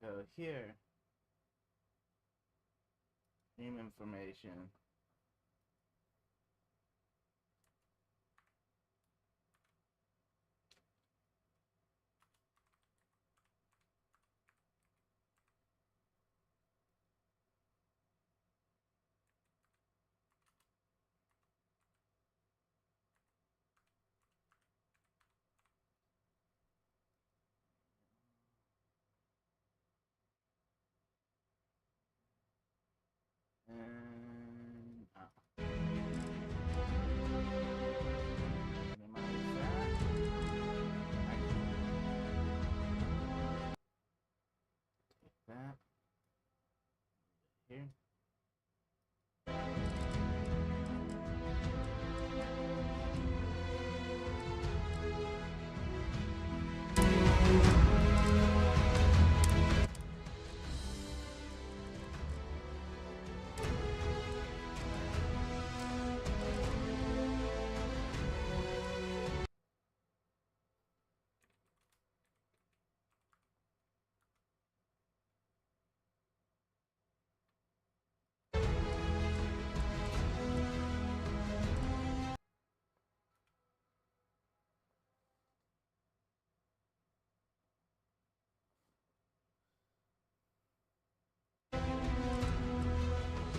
Go here. Name information. And minimize that. Take that. Here.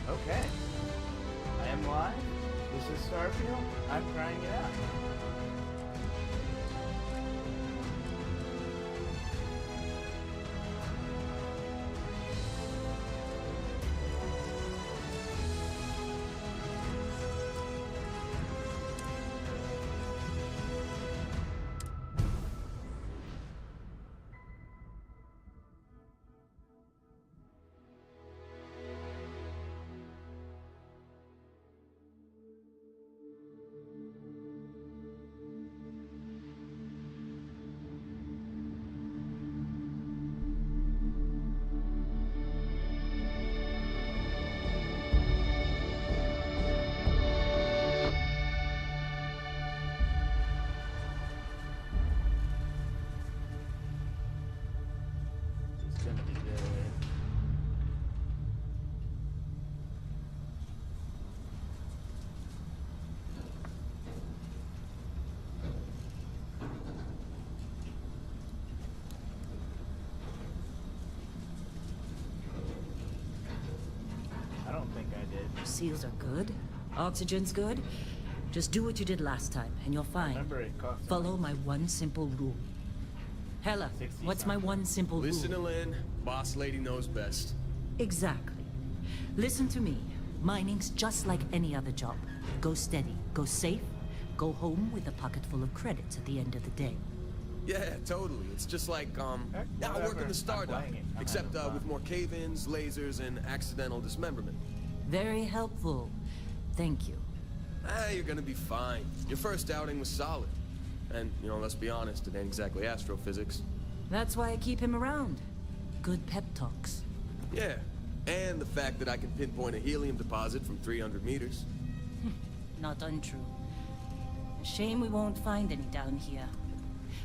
Okay. I am live. This is Starfield. I'm trying it out. It's gonna be good. I don't think I did. Seals are good. Oxygen's good. Just do what you did last time, and you're fine. Remember, it cost Follow my one simple rule. Hella, 60 what's my one simple Listen to rule? Lynn. Boss lady knows best. Exactly. Listen to me. Mining's just like any other job. Go steady, go safe, go home with a pocket full of credits at the end of the day. Yeah, totally. It's just like, I work whatever. in the Star I'm Dock, playing it. I'm except having fun. with more cave-ins, lasers, and accidental dismemberment. Very helpful. Thank you. You're gonna be fine. Your first outing was solid. And, let's be honest, it ain't exactly astrophysics. That's why I keep him around. Good pep talks. Yeah, and the fact that I can pinpoint a helium deposit from 300 meters. Not untrue. Shame we won't find any down here.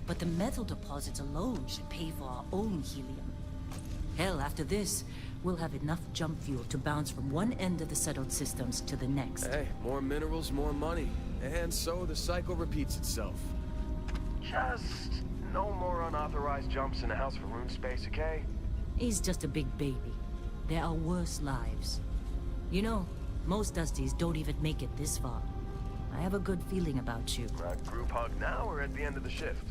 But the metal deposits alone should pay for our own helium. Hell, after this, we'll have enough jump fuel to bounce from one end of the settled systems to the next. Hey, more minerals, more money. And so the cycle repeats itself. Just no more unauthorized jumps in the house for room space, okay? He's just a big baby. There are worse lives. You know, most Dusties don't even make it this far. I have a good feeling about you. Group hug now or at the end of the shift?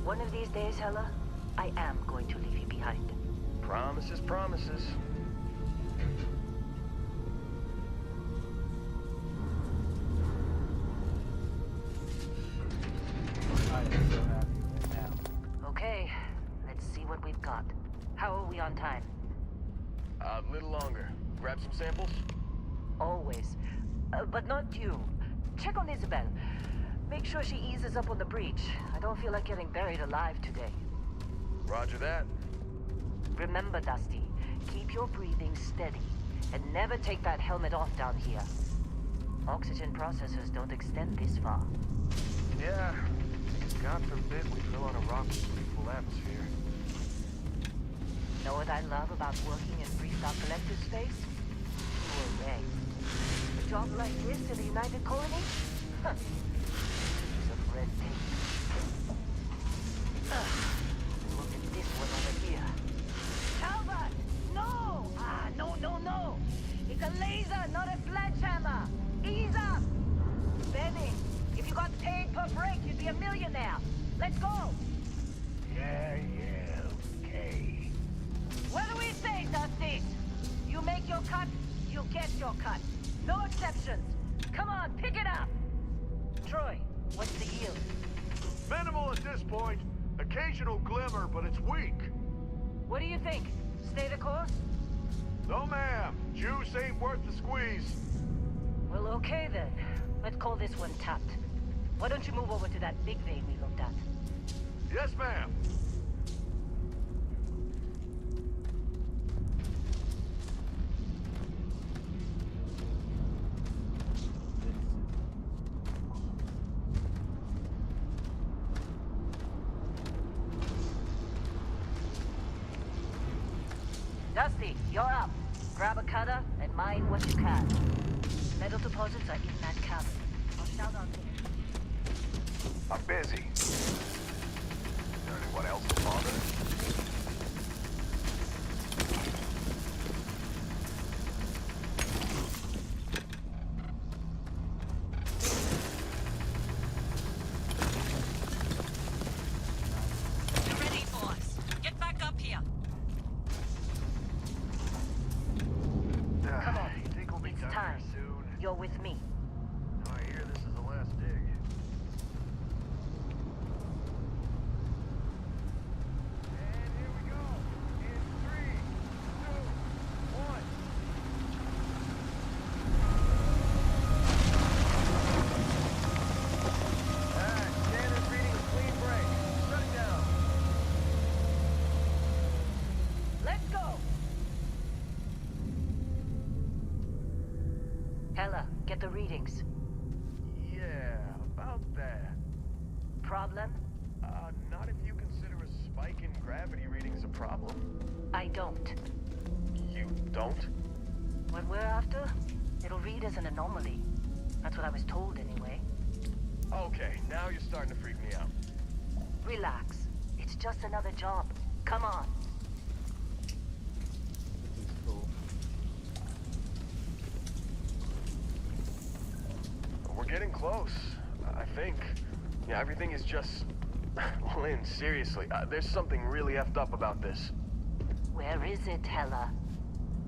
One of these days, Hella, I am going to leave you behind. Promises, promises. I am so happy right now. Okay, let's see what we've got. How are we on time? A little longer. Grab some samples? Always. But not you. Check on Isabel. Make sure she eases up on the breach. I don't feel like getting buried alive today. Roger that. Remember, Dusty, keep your breathing steady. And never take that helmet off down here. Oxygen processors don't extend this far. Yeah. God forbid we fell on a rock with breathable atmosphere. Know what I love about working in Freestyle Collective space? Pure reg. A job like this in the United Colonies? Huh. Piece of red tape. Look at this one over here. Talbot! No! No. It's a laser, not a sledgehammer. Ease up! Benny, if you got paid per break, you'd be a millionaire. Let's go! Yeah, okay. What do we say, Dusty? You make your cut, you get your cut. No exceptions. Come on, pick it up! Troy, what's the yield? Minimal at this point. Occasional glimmer, but it's weak. What do you think? Stay the course? No, ma'am. Juice ain't worth the squeeze. Well, okay then. Let's call this one tapped. Why don't you move over to that big vein we looked at? Yes, ma'am. Dusty, you're up. Grab a cutter and mine what you can. Metal deposits are in that cabin. I'll shout out there. I'm busy. Is there anyone else to bother? You're ready, boys. Get back up here. Come on. You think we'll be It's done time. here soon? You're with me. I hear this is the last dig. And here we go. In 3, 2, 1. Standard reading of clean break. Shut it down. Let's go. Hella, get the readings. Yeah, about that. Problem? Not if you consider a spike in gravity readings a problem. I don't. You don't? What we're after, it'll read as an anomaly. That's what I was told anyway. Okay, now you're starting to freak me out. Relax. It's just another job. Come on. This is cool. We're getting close, I think. Yeah, everything is just... Lynn, seriously, there's something really effed up about this. Where is it, Hella?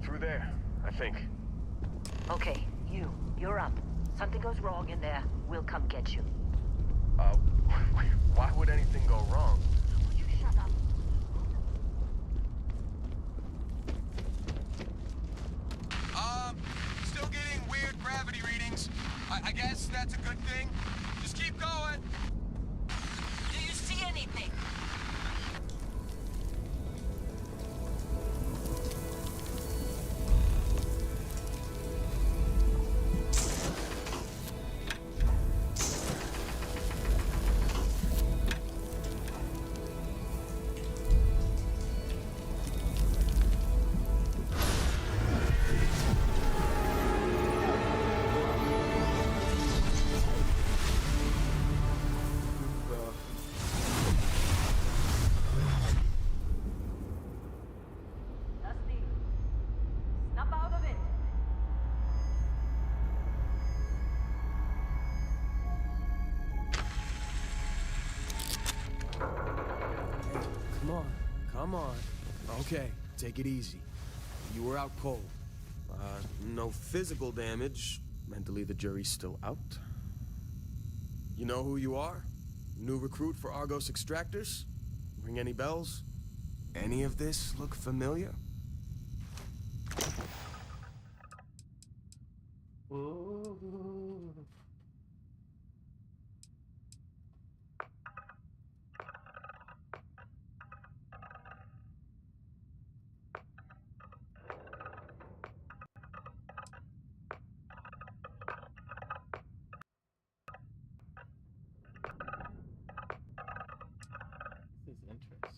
Through there, I think. Okay, you're up. Something goes wrong in there, we'll come get you. Why would anything go wrong? Would you shut up? Still getting weird gravity readings. I guess that's a good thing. Just keep going. Do you see anything? Dusty, snap out of it. Come on. Okay, take it easy. You were out cold. No physical damage. Mentally, the jury's still out. You know who you are? New recruit for Argos Extractors? Ring any bells? Any of this look familiar? Ooh. This is interesting.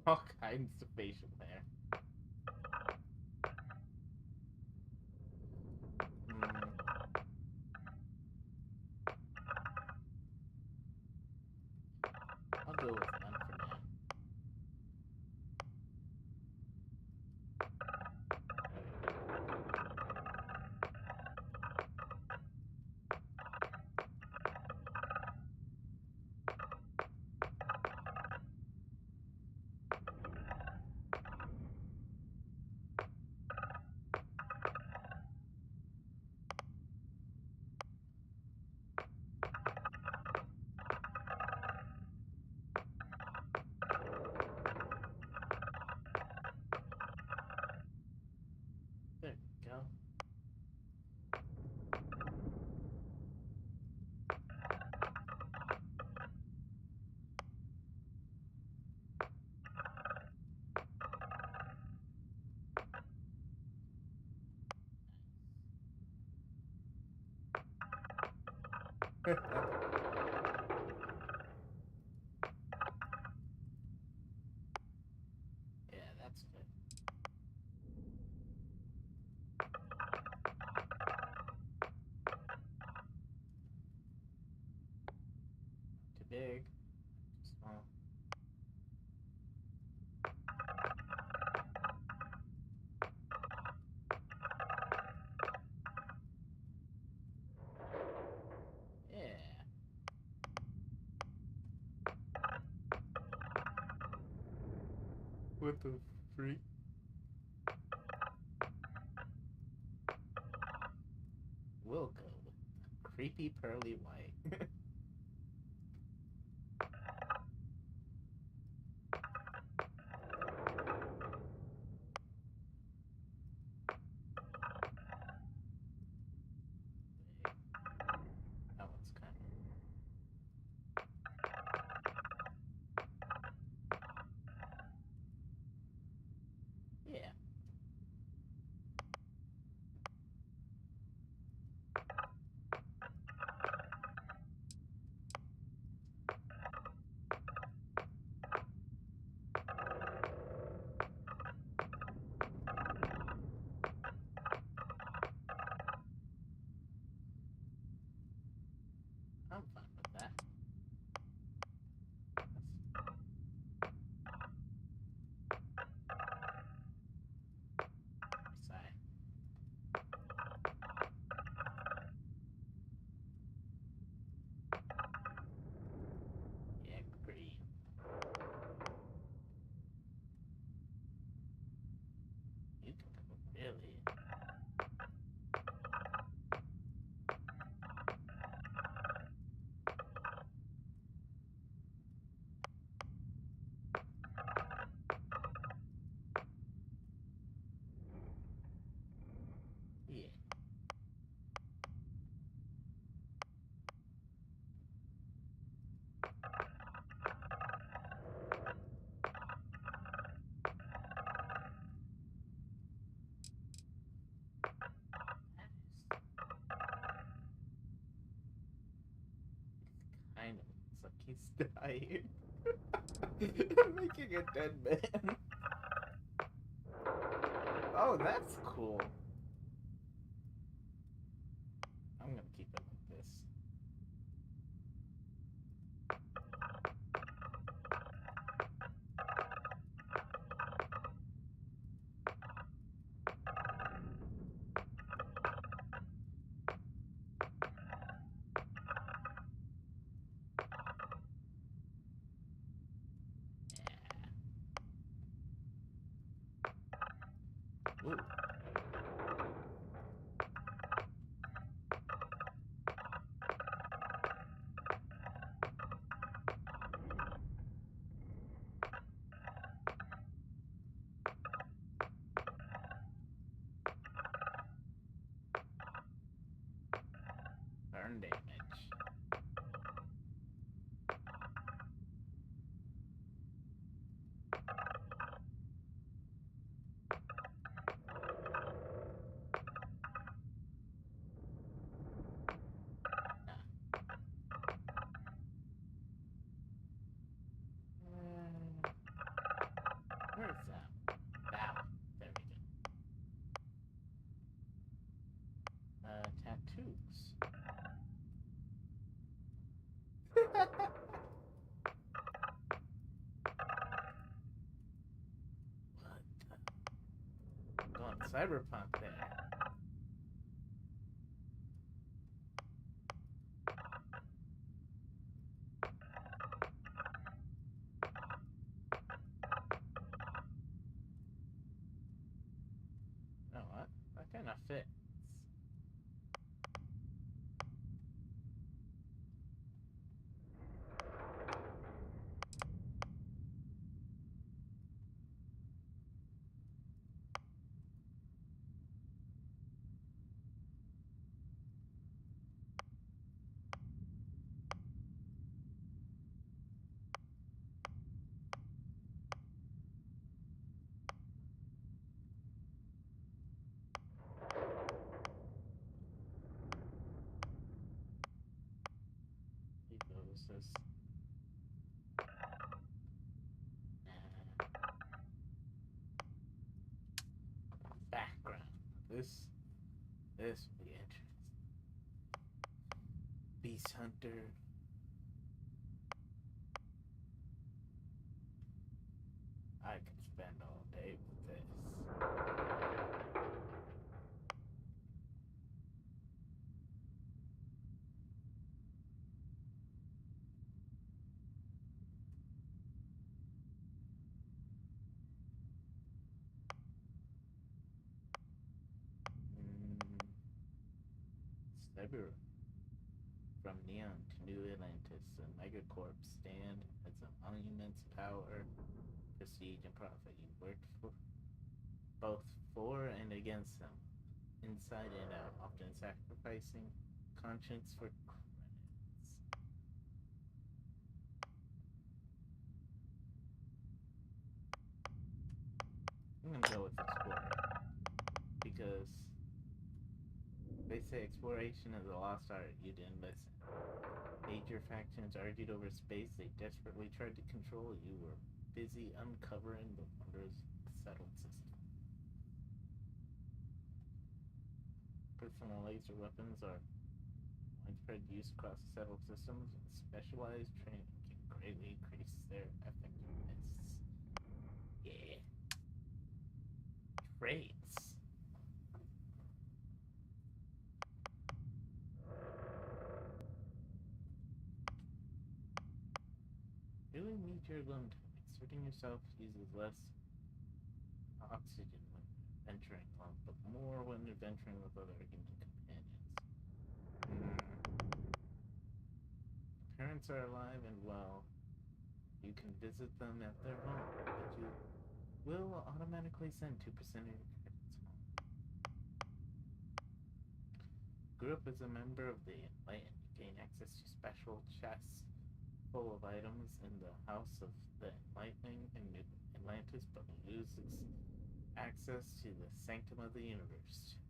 All kinds of facial hair. I'll go with none for now. There we go. Yeah, that's good. Too big. Too small. Yeah. What the freak? We'll go with creepy pearly white. That one's kind of... Yeah. I'm fine with that. Sigh. Yeah, green. You can go really. Yeah. Kind of looks like he's dying. Making a dead man. Oh, that's cool. I'm gonna keep it like this. Yeah. Ooh. cyberpunk there. You know what? That kind of fits. He goes this. Background. This will be interesting. Beast Hunter. I could spend all day with this. Cyber. From Neon to New Atlantis, the Megacorp stand as a monument to power, prestige, and profit. You worked for both for and against them, inside and out, often sacrificing conscience for credits. I'm gonna go with Explorer because they say exploration is a lost art. You didn't listen. Major factions argued over space. They desperately tried to control. You were busy uncovering the wonders of the settled system. Personal laser weapons are widespread use across the settled systems, and specialized training can greatly increase their effectiveness. Yeah. Traits. Really meet your limit. Exerting yourself uses less oxygen when venturing alone, but more when adventuring with other human companions. Parents are alive and well. You can visit them at their home, but you will automatically send 2% of your credits home. Grew up as a member of the Enlightened. You gain access to special chests full of items in the House of the Enlightening in New Atlantis, but loses access to the Sanctum of the Universe.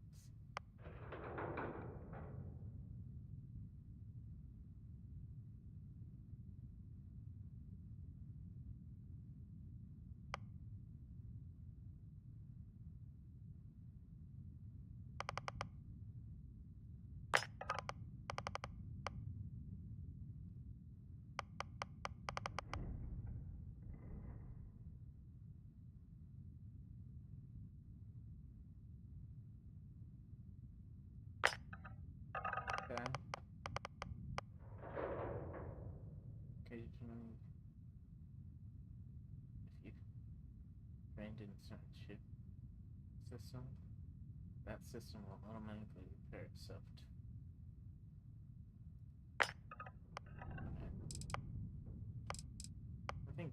Okay. Occasionally, if you trained in a certain ship system, that system will automatically repair itself. I think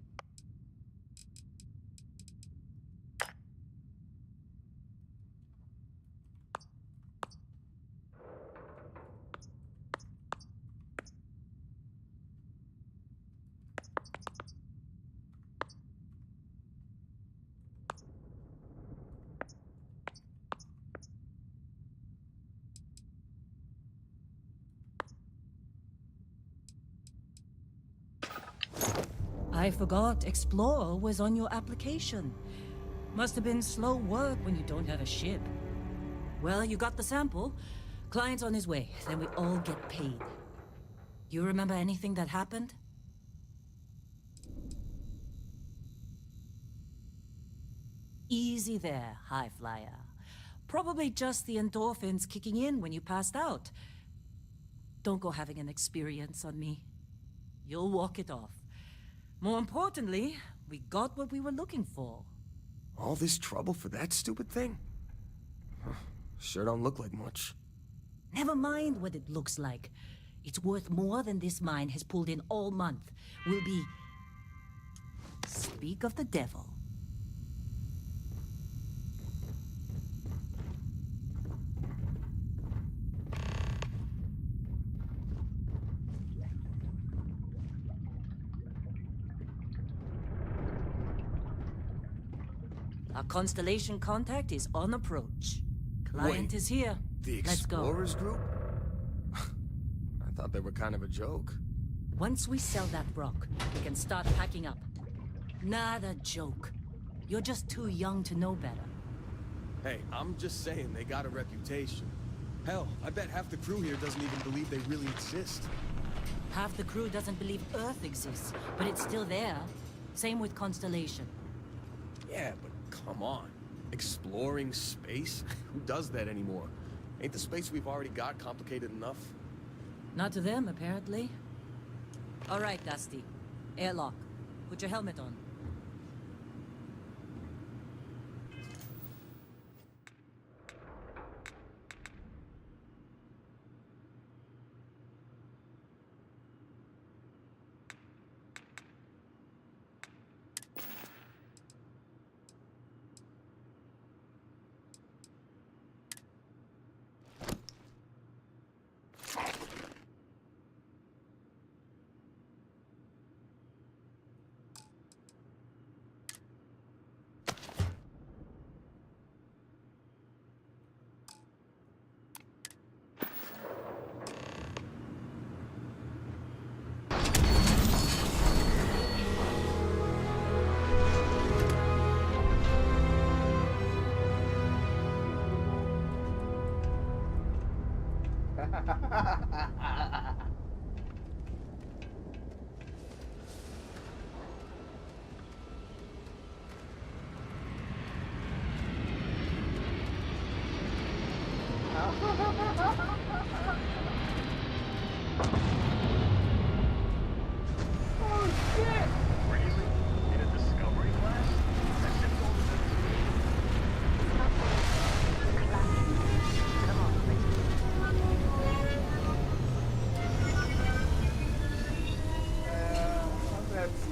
I forgot Explorer was on your application. Must have been slow work when you don't have a ship. Well, you got the sample. Client's on his way, then we all get paid. You remember anything that happened? Easy there, High Flyer. Probably just the endorphins kicking in when you passed out. Don't go having an experience on me. You'll walk it off. More importantly, we got what we were looking for. All this trouble for that stupid thing? Huh, sure don't look like much. Never mind what it looks like. It's worth more than this mine has pulled in all month. We'll be... Speak of the devil. Our constellation contact is on approach. Client Wait, is here. The Let's go. Explorers group? I thought they were kind of a joke. Once we sell that rock, we can start packing up. Not a joke. You're just too young to know better. Hey, I'm just saying they got a reputation. Hell, I bet half the crew here doesn't even believe they really exist. Half the crew doesn't believe Earth exists, but it's still there. Same with Constellation. Yeah, but come on. Exploring space? Who does that anymore? Ain't the space we've already got complicated enough? Not to them, apparently. All right, Dusty. Airlock. Put your helmet on. Oh shit! Really? In a discovery class? That shit's older than Come on, That's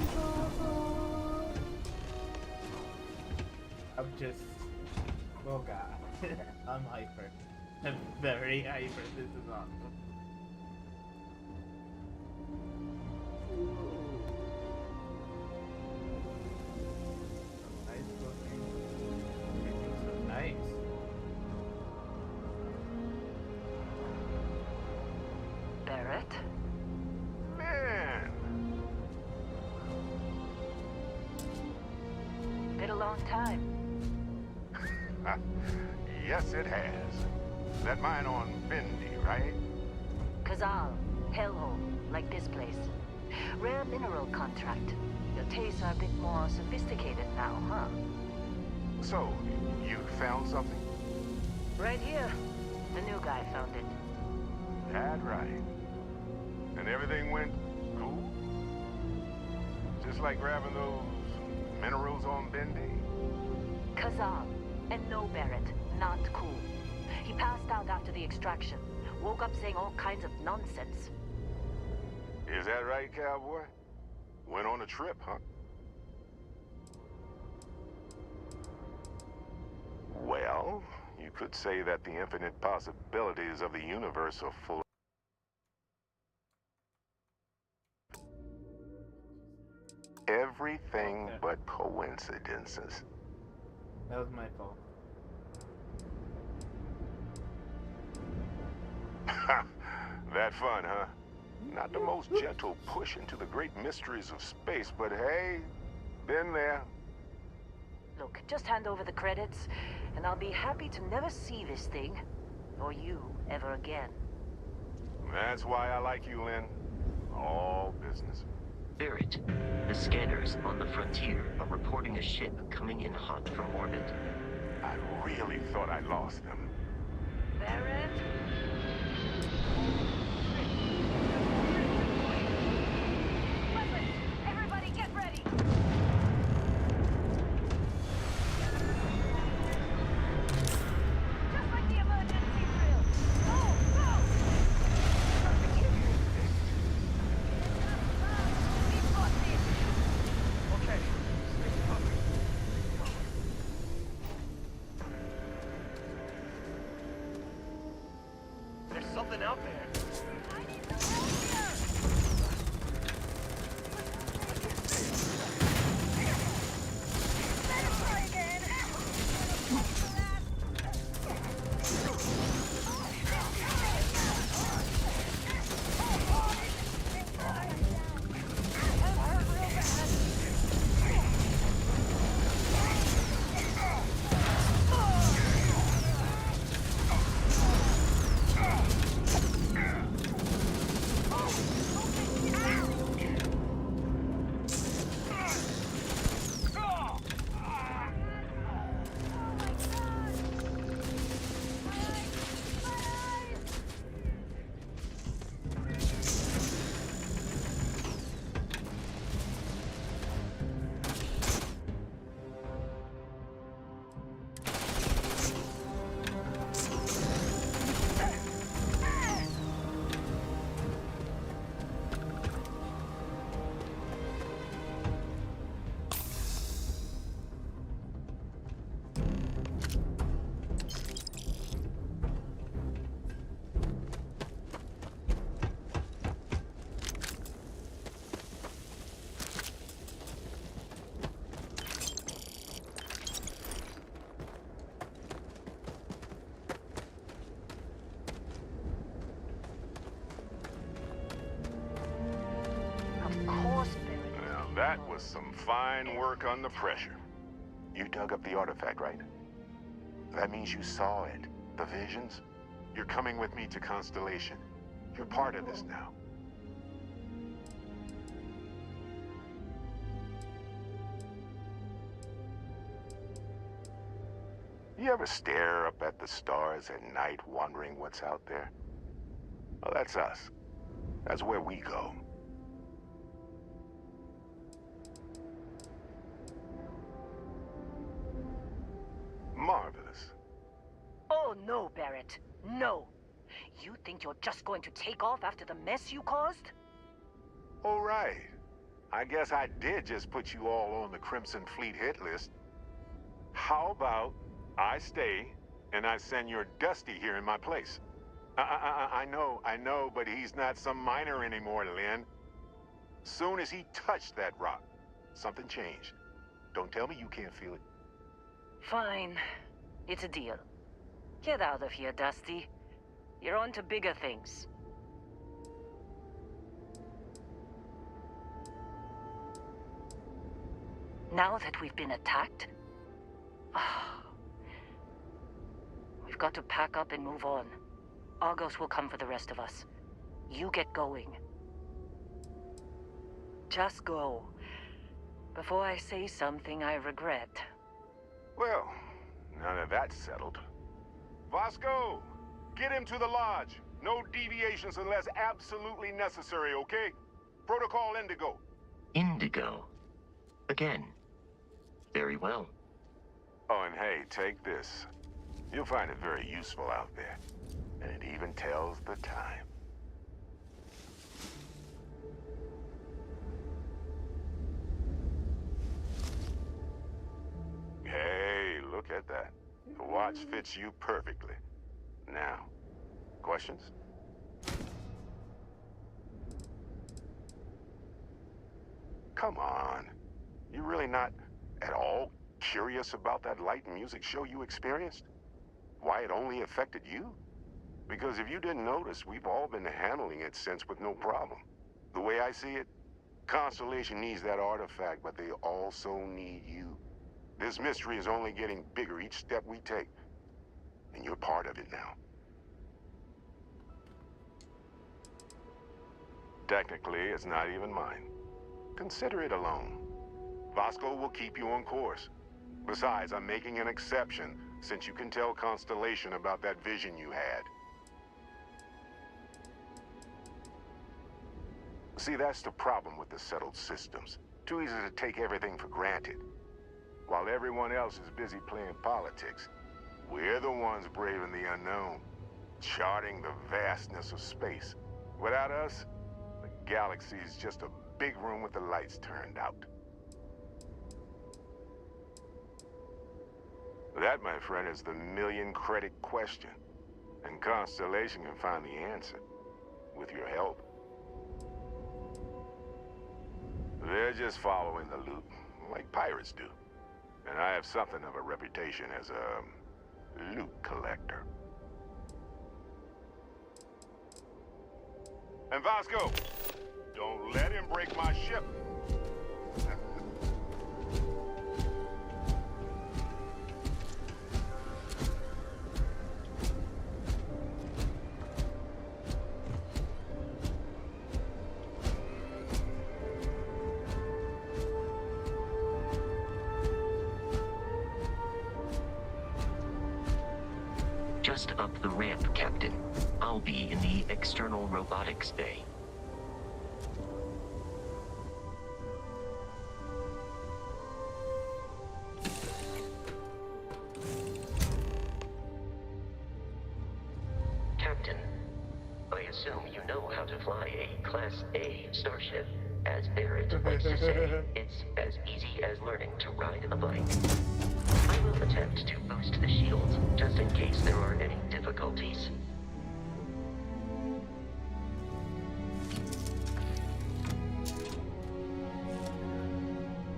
I'm just... Oh god. I'm hyper. I'm very hyper. This is awesome. Nice looking. Everything's so nice. Barrett? Man! Been a long time. Yes, it has. That mine on Bendy, right? Kazal, hellhole, like this place. Rare mineral contract. Your tastes are a bit more sophisticated now, huh? So, you found something? Right here. The new guy found it. That right. And everything went cool? Just like grabbing those minerals on Bendy? Kazal. And no, Barrett. Not cool. He passed out after the extraction. Woke up saying all kinds of nonsense. Is that right, cowboy? Went on a trip, huh? Well, you could say that the infinite possibilities of the universe are full. Everything Okay. but coincidences. That was my fault. That fun, huh? Not the most gentle push into the great mysteries of space, but hey, been there. Look, just hand over the credits, and I'll be happy to never see this thing, or you, ever again. That's why I like you, Lynn. All business. Barrett, the scanners on the frontier are reporting a ship coming in hot from orbit. I really thought I lost them. Barrett? Weapons! Everybody get ready! Just like the emergency drill! Go! Go! We've got this! Okay, stay focused. There's something out there. I need some help here! Let us try again! Of course, Barrett. Now, that was some fine work under pressure. You dug up the artifact, right? That means you saw it. The visions? You're coming with me to Constellation. You're part of this now. You ever stare up at the stars at night wondering what's out there? Well, that's us. That's where we go. Marvelous. Oh, no, Barrett. No. You think you're just going to take off after the mess you caused? All right. I guess I did just put you all on the Crimson Fleet hit list. How about I stay and I send your Dusty here in my place? I know, but he's not some miner anymore, Lynn. Soon as he touched that rock, something changed. Don't tell me you can't feel it. Fine. It's a deal. Get out of here, Dusty. You're on to bigger things. Now that we've been attacked, we've got to pack up and move on. Argos will come for the rest of us. You get going. Just go. Before I say something I regret. Well, now that that's settled. Vasco, get him to the lodge. No deviations unless absolutely necessary, okay? Protocol Indigo. Indigo. Again. Very well. Oh, and hey, take this. You'll find it very useful out there. And it even tells the time. Hey, look at that. The watch fits you perfectly. Now, questions? Come on. You really not at all curious about that light and music show you experienced? Why it only affected you? Because if you didn't notice, we've all been handling it since with no problem. The way I see it, Constellation needs that artifact, but they also need you. This mystery is only getting bigger each step we take. And you're part of it now. Technically, it's not even mine. Consider it alone. Vasco will keep you on course. Besides, I'm making an exception since you can tell Constellation about that vision you had. See, that's the problem with the settled systems. Too easy to take everything for granted. While everyone else is busy playing politics, we're the ones braving the unknown, charting the vastness of space. Without us, the galaxy is just a big room with the lights turned out. That, my friend, is the million-credit question. And Constellation can find the answer, with your help. They're just following the loot, like pirates do. And I have something of a reputation as a loot collector. And Vasco, don't let him break my ship. Just up the ramp, Captain. I'll be in the external robotics bay. Captain, I assume you know how to fly a Class A starship. As Barrett likes to say, it's as easy as learning to ride a bike. I will attempt to boost the shields, just in case there are any difficulties.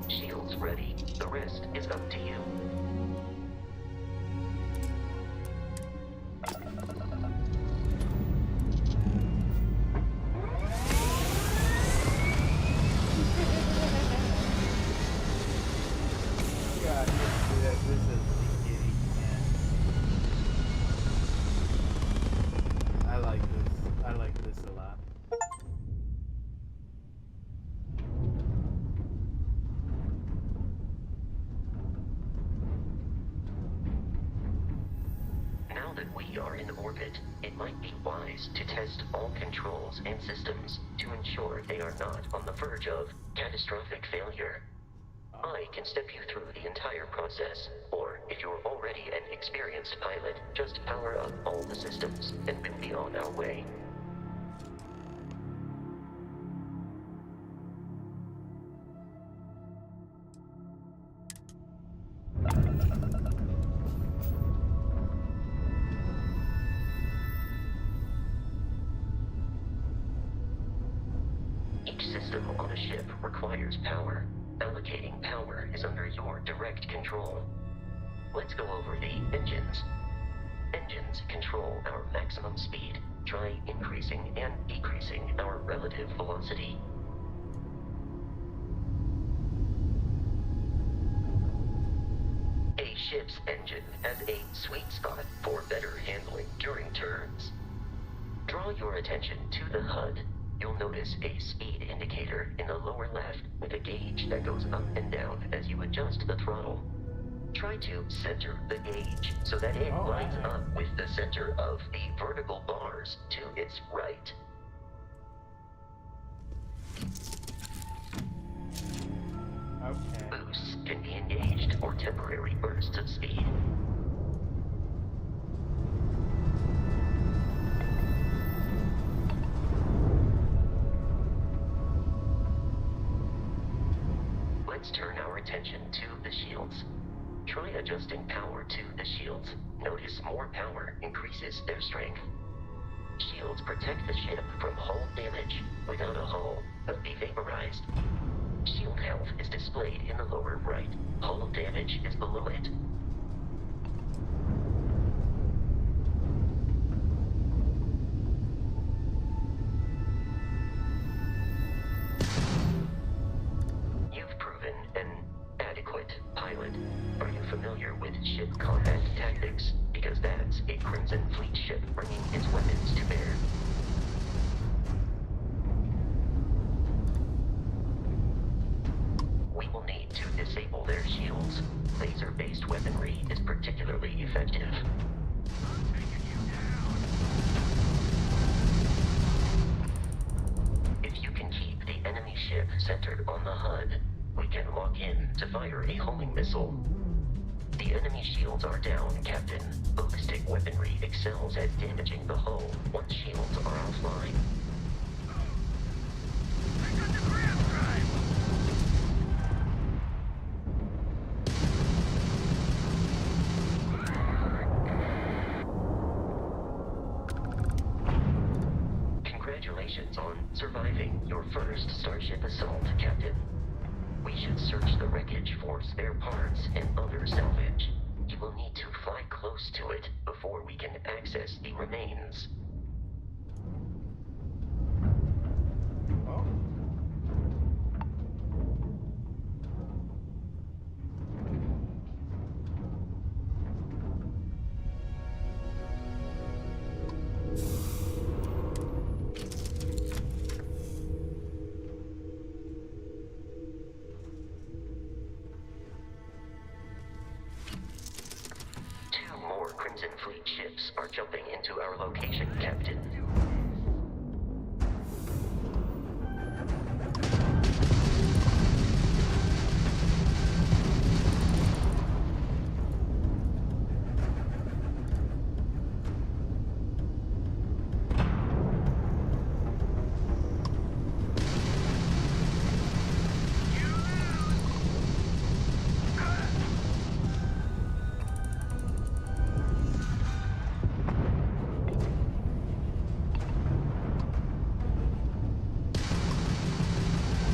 Shields ready. The rest is up to you. I like this a lot. Now that we are in orbit, it might be wise to test all controls and systems to ensure they are not on the verge of catastrophic failure. I can step you through the entire process, or if you're already an experienced pilot, just power up all the systems and we'll be on our way. Each system on a ship requires power. Allocating power is under your direct control. Let's go over the engines. Engines control our maximum speed. Try increasing and decreasing our relative velocity. A ship's engine has a sweet spot for better handling during turns. Draw your attention to the HUD. You'll notice a speed indicator in the lower left with a gauge that goes up and down as you adjust the throttle. Try to center the gauge so that it lines up with the center of the vertical bars to its right. Okay. Boosts can be engaged or temporary bursts of speed. Let's turn our attention to the shields. Try adjusting power to the shields. Notice more power increases their strength. Shields protect the ship from hull damage. Without a hull, they'll be vaporized. Shield health is displayed in the lower right. Hull damage is below it. You've proven an adequate pilot. Are you familiar with ship combat tactics? Because that's a Crimson Fleet ship bringing its weapons to bear. We will need to disable their shields. Laser-based weaponry particularly effective. If you can keep the enemy ship centered on the HUD, we can lock in to fire a homing missile. The enemy shields are down, Captain. Ballistic weaponry excels at damaging the hull once shields are offline. I got the grab drive! Congratulations on surviving your first Starship assault, Captain. We should search the wreckage for spare parts and other salvage. You will need to fly close to it before we can access the remains. Oh. Two more Crimson Fleet ships are jumping into our location, Captain.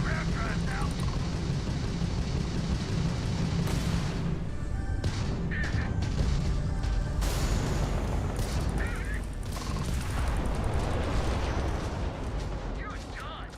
Grab drive now! You're done!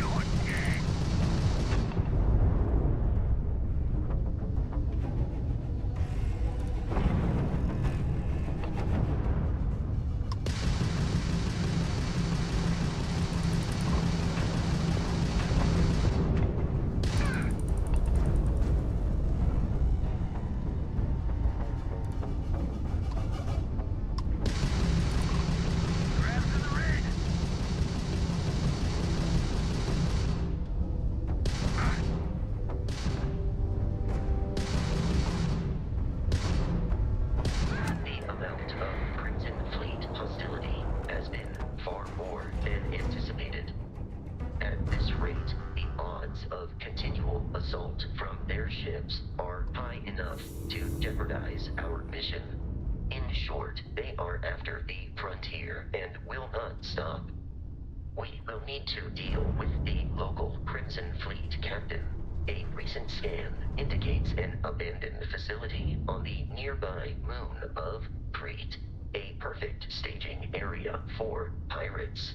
You're dead! Grab to the rig! The amount of Crimson Fleet hostility has been far more than anticipated. At this rate, the odds of continual assault from their ships are high enough to jeopardize our mission. In short, they are after the frontier and will not stop. We will need to deal with the local Crimson Fleet captain. A recent scan indicates an abandoned facility on the nearby moon of Crete, a perfect staging area for pirates.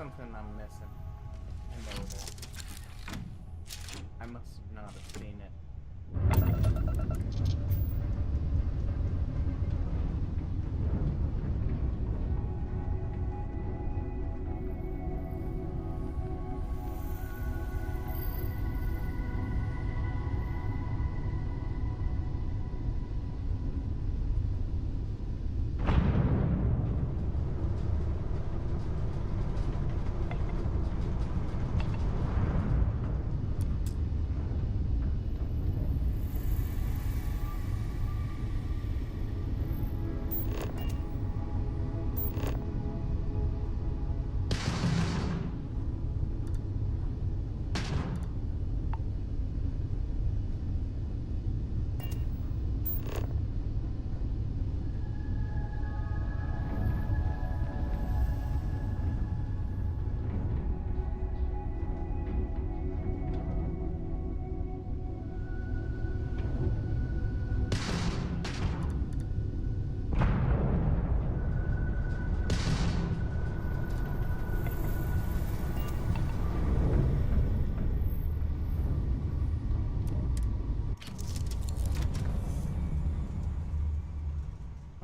something I'm missing. I know that. I must not have seen it.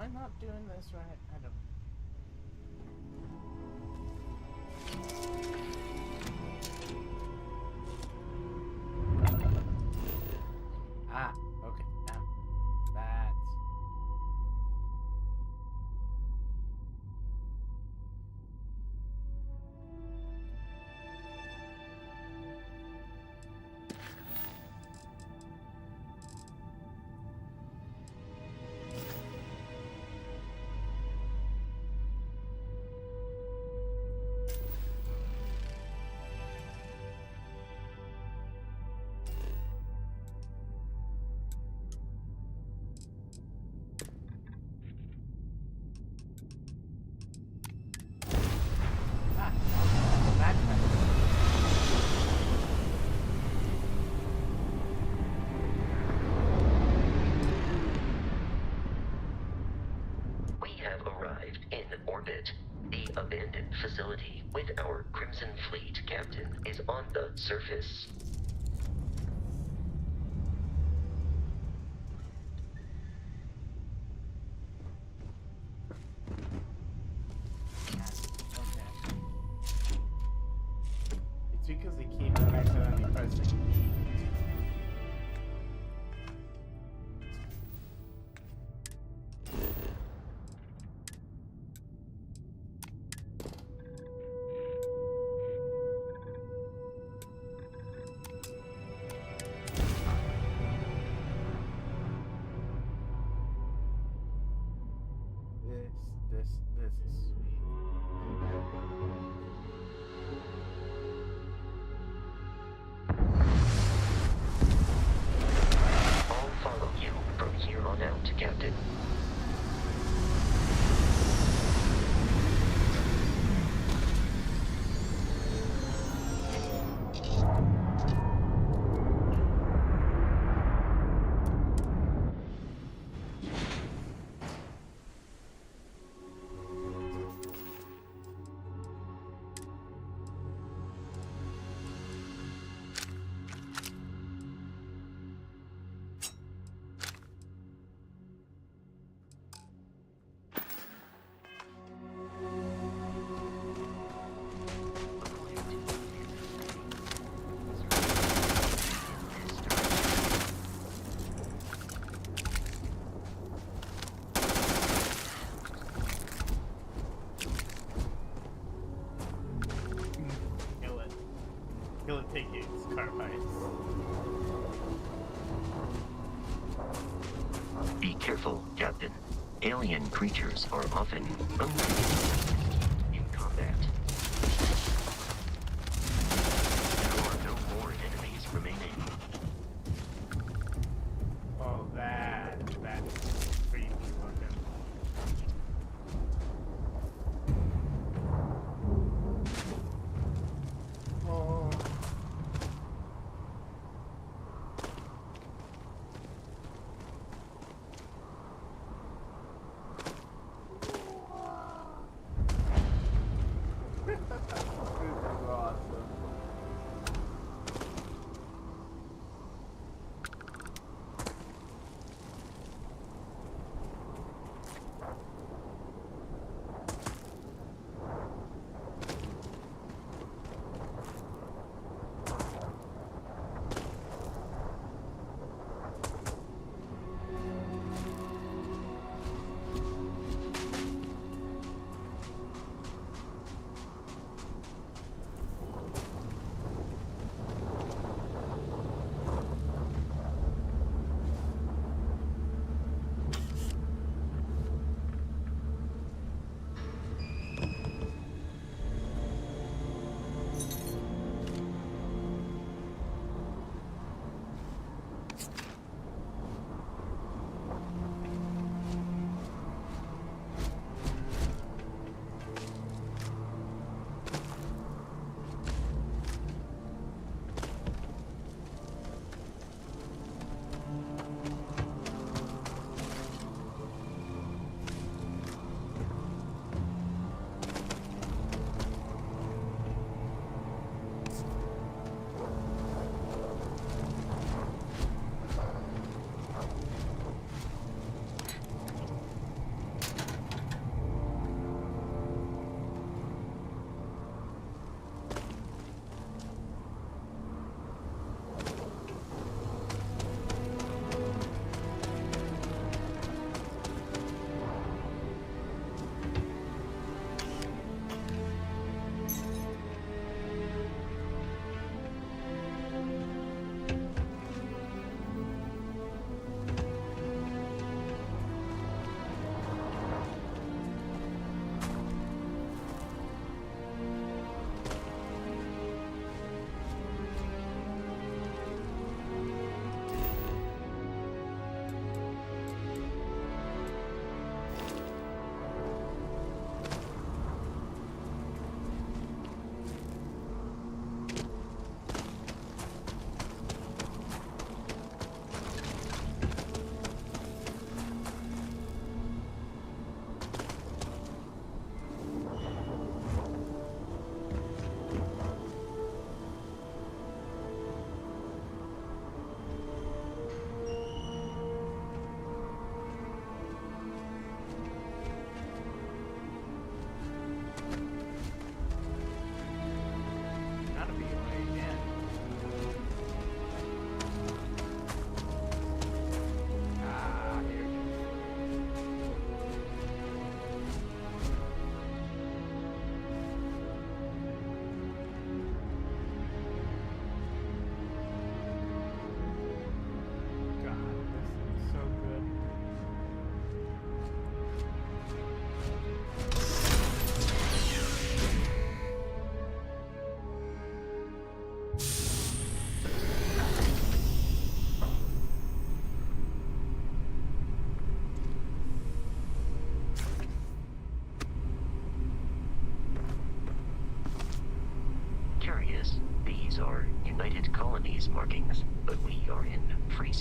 Am I not doing this right? I don't. Ah, okay. That's. Ah, backpack. We have arrived in orbit. The abandoned facility with our Crimson Fleet captain is on the surface. Okay. It's because they keep accidentally pressing E. This is sweet. I'll follow you from here on out, Captain. Kill it. Kill it, take its carbines. Be careful, Captain. Alien creatures are often unpredictable in combat. There are no more enemies remaining. Oh, that's creepy looking. Oh.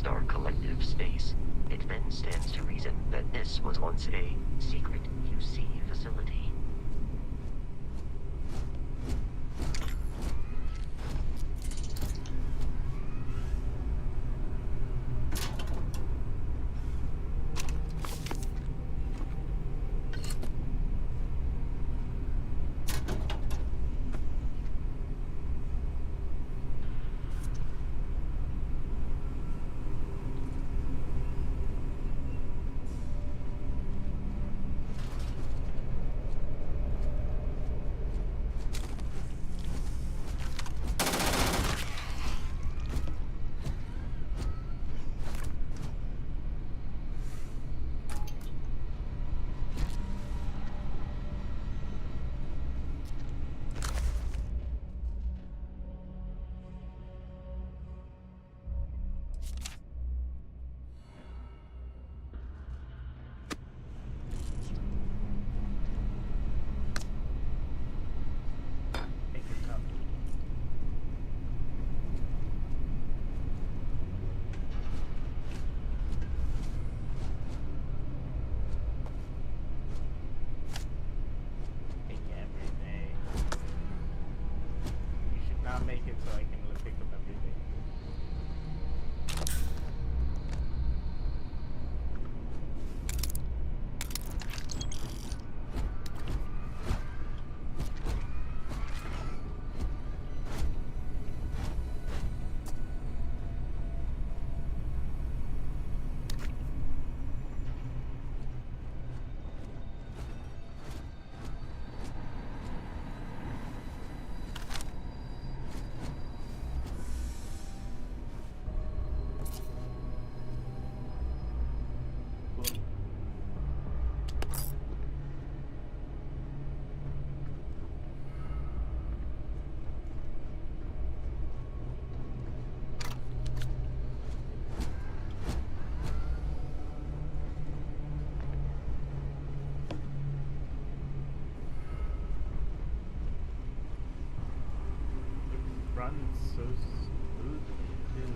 our collective space, it then stands to reason that this was once a secret UC facility. Take your cup. Take everything. You should not make it so I can pick up everything. Cool. It runs so smoothly too.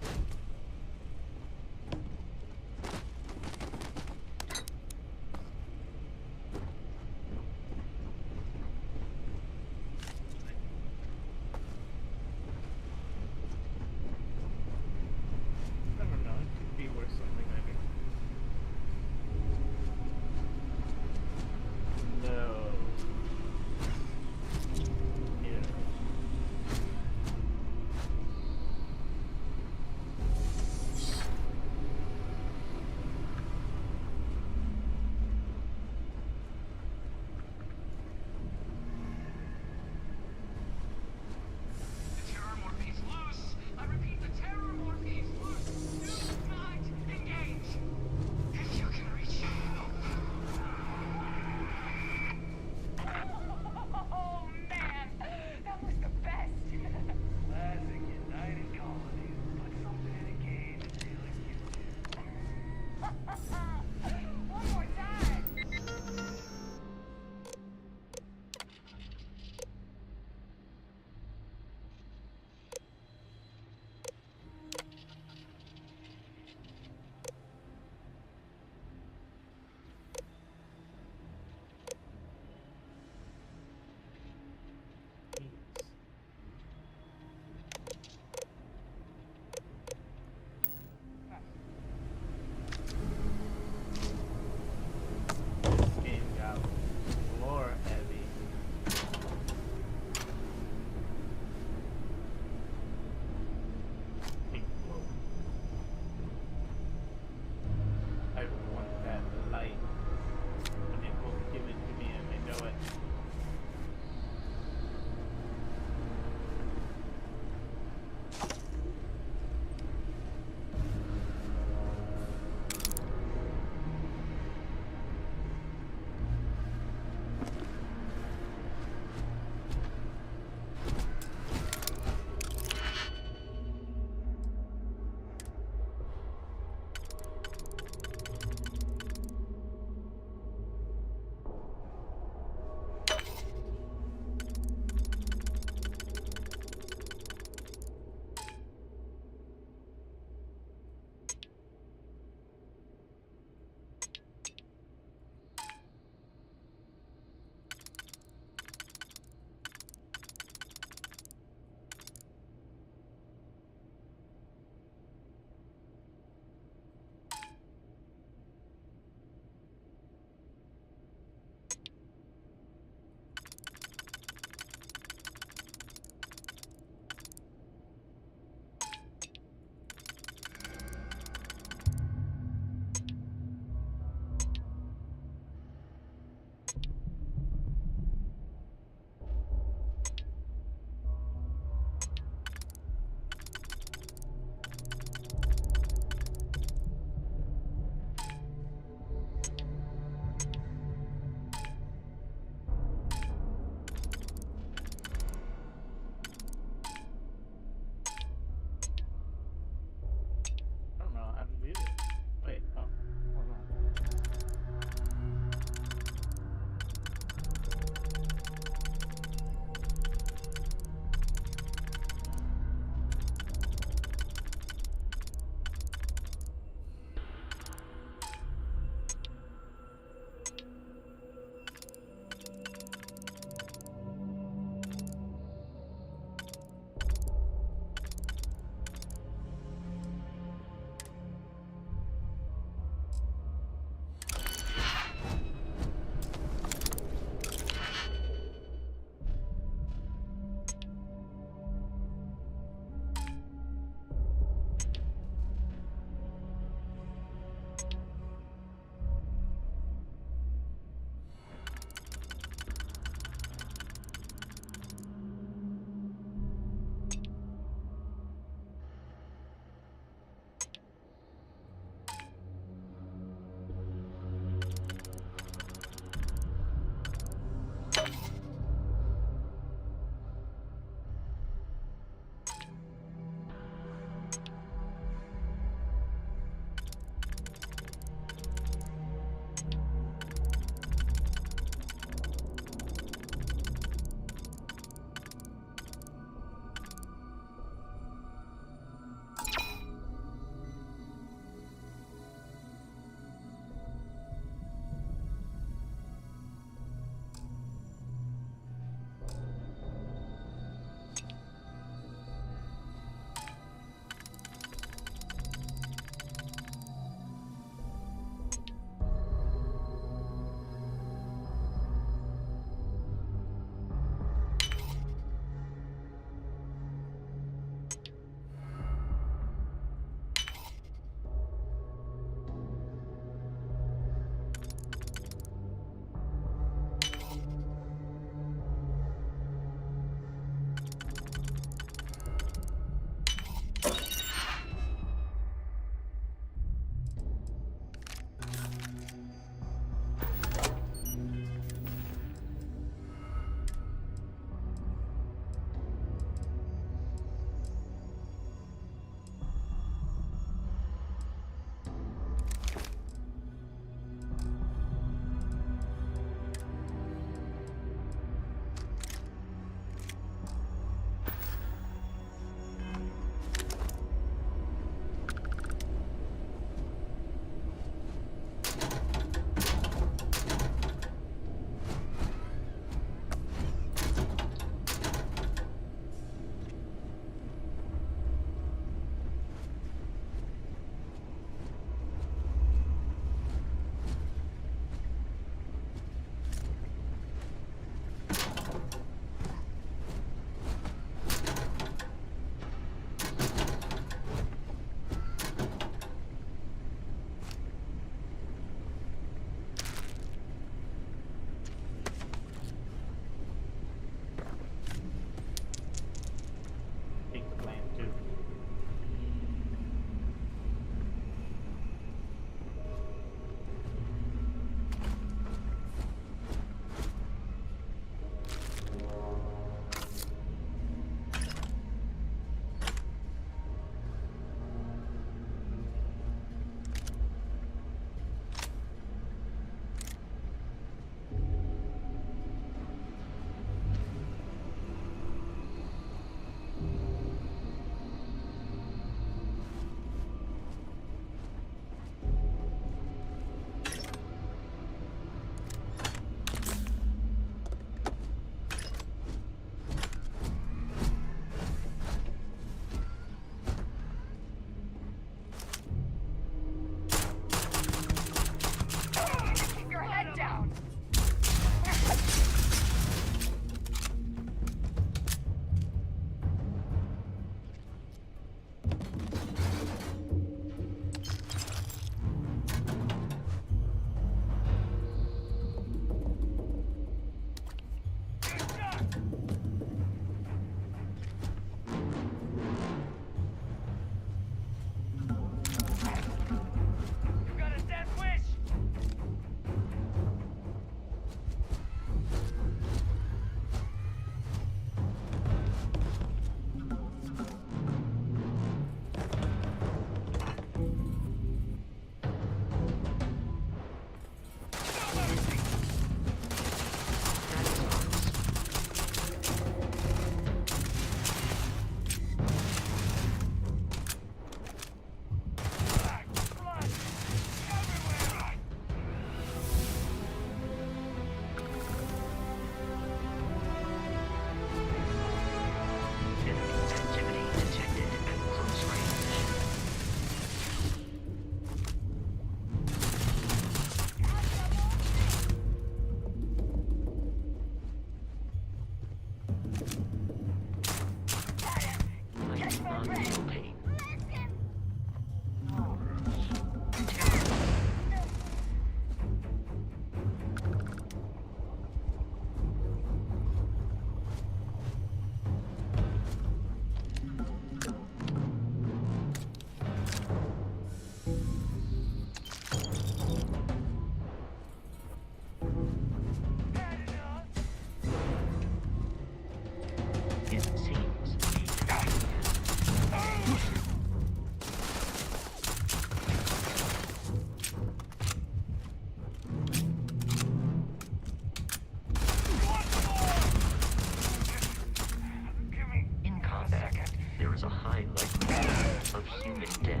offers a high likelihood of human death.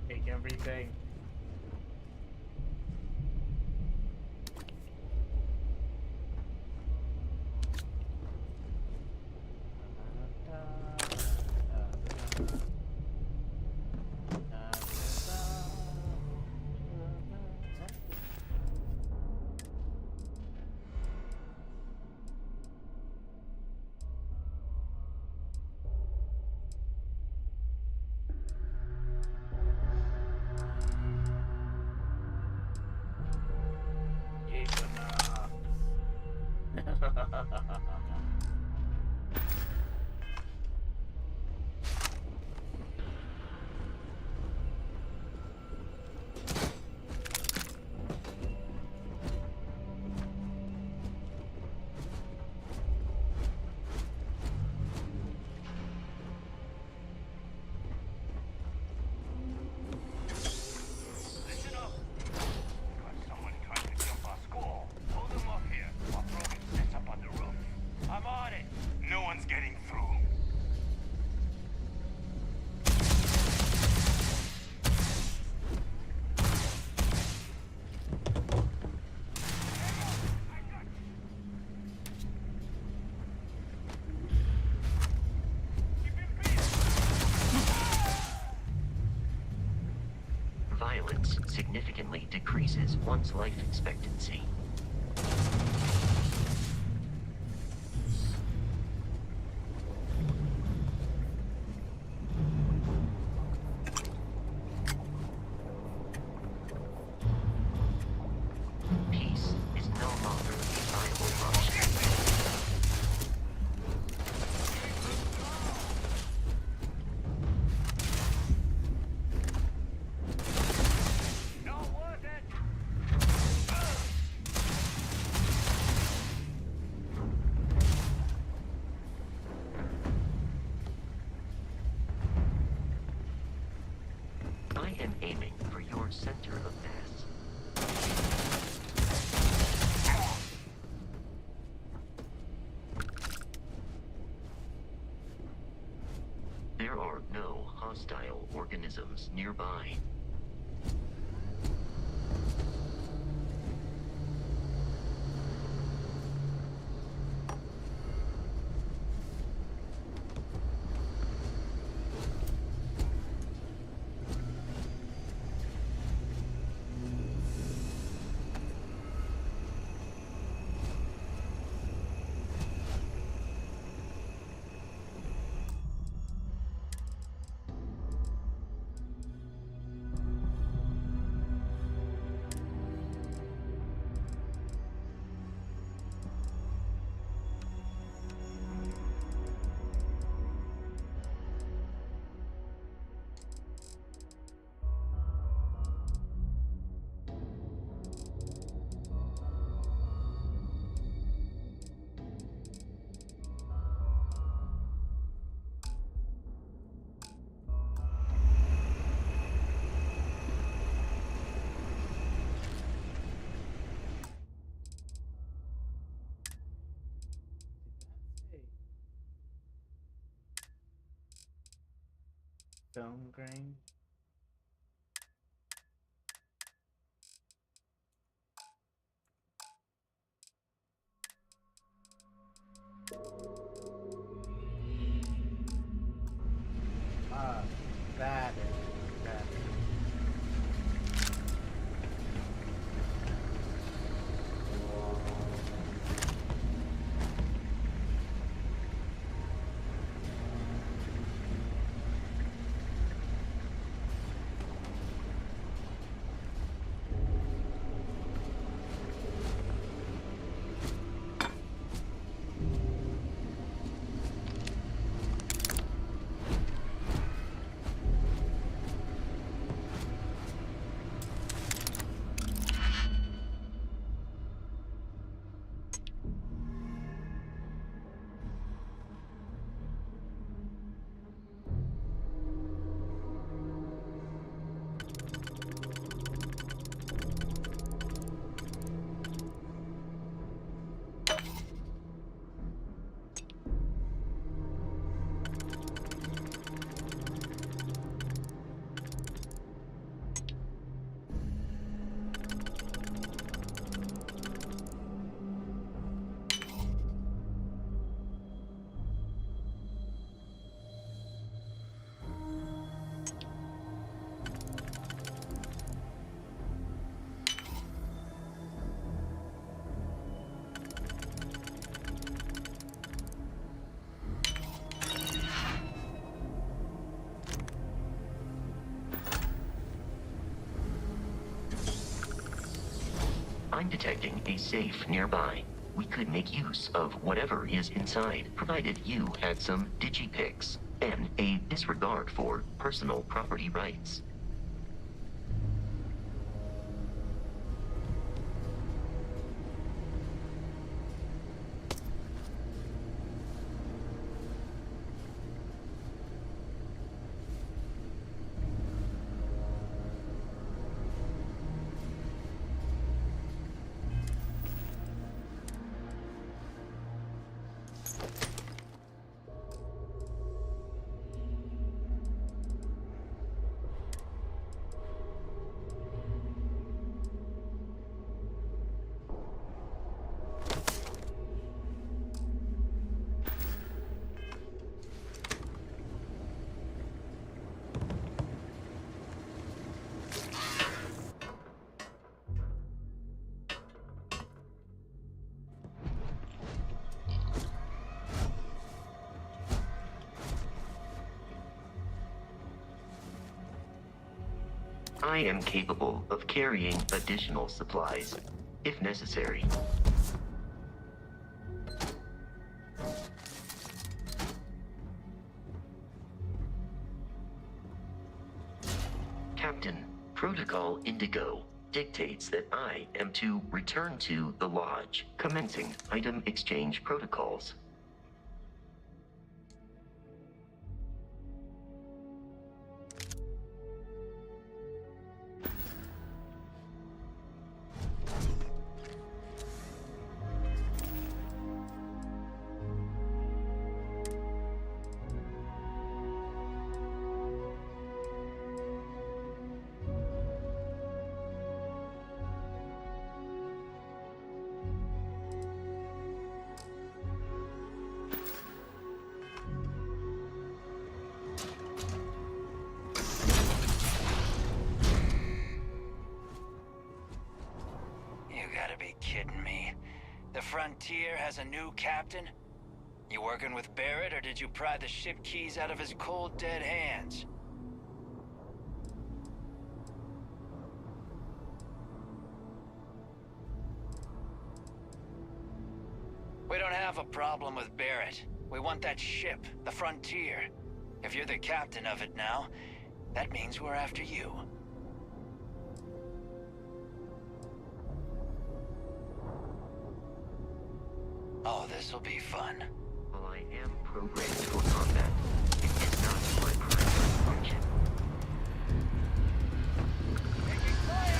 Take everything. Listen up! Got someone trying to jump our school. Hold them off here while Brogan sets up on the roof. I'm on it. No one's getting through. Violence significantly decreases one's life expectancy. Peace is no longer a viable option. Not worth it! I am aiming for your center of mass. There are no hostile organisms nearby. Film grain. Ah, that is that. I'm detecting a safe nearby. We could make use of whatever is inside, provided you had some digipics and a disregard for personal property rights. I am capable of carrying additional supplies, if necessary. Captain, Protocol Indigo dictates that I am to return to the Lodge, commencing item exchange protocols. Frontier has a new captain? You working with Barrett, or did you pry the ship keys out of his cold, dead hands? We don't have a problem with Barrett. We want that ship, the Frontier. If you're the captain of it now, that means we're after you. Oh, this'll be fun. While I am programmed for combat, it is not my primary function. Taking fire!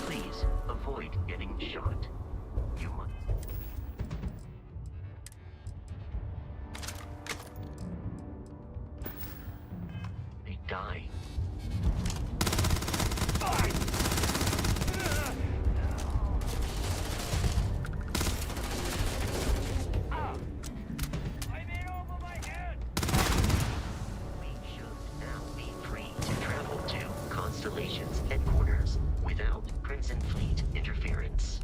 Please avoid getting shot. You must. They die. I'm in over my head! We should now be free to travel to Constellation's headquarters without Crimson Fleet interference.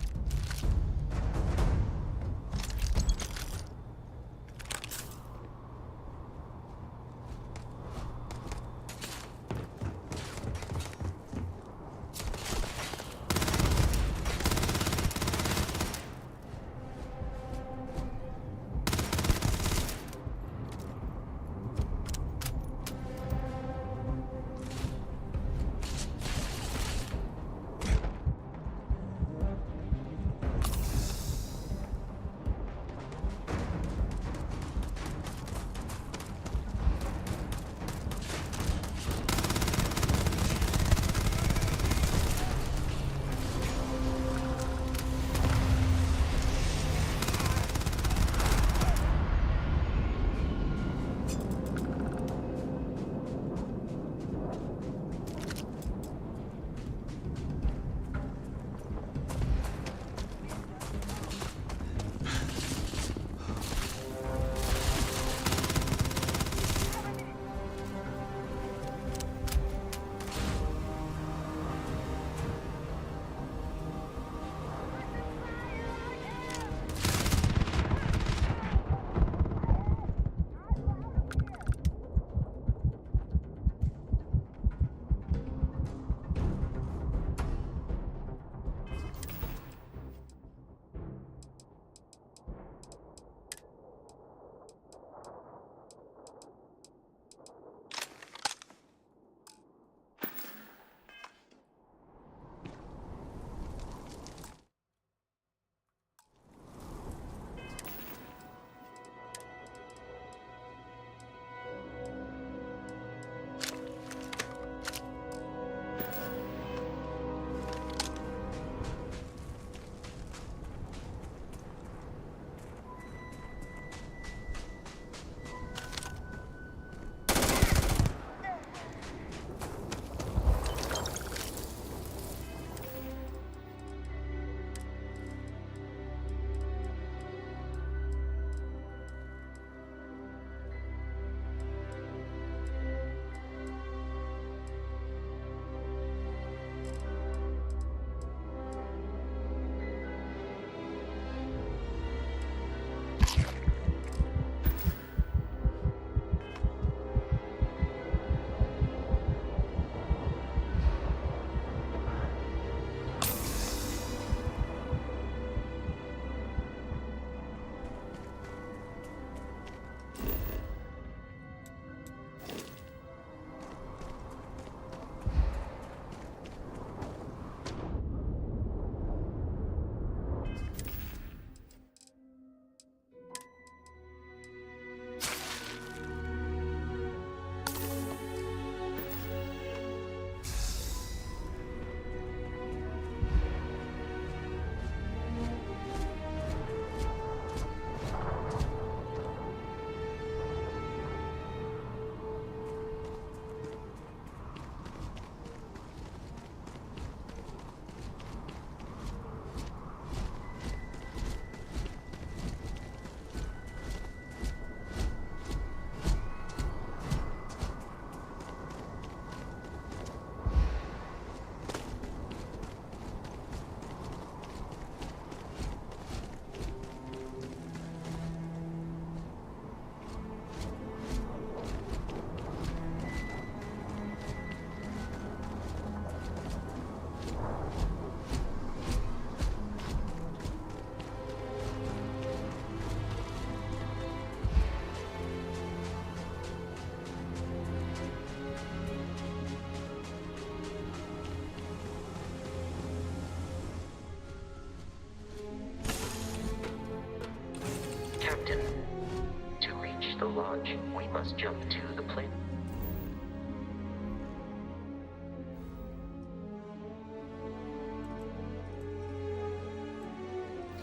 launch, we must jump to the planet.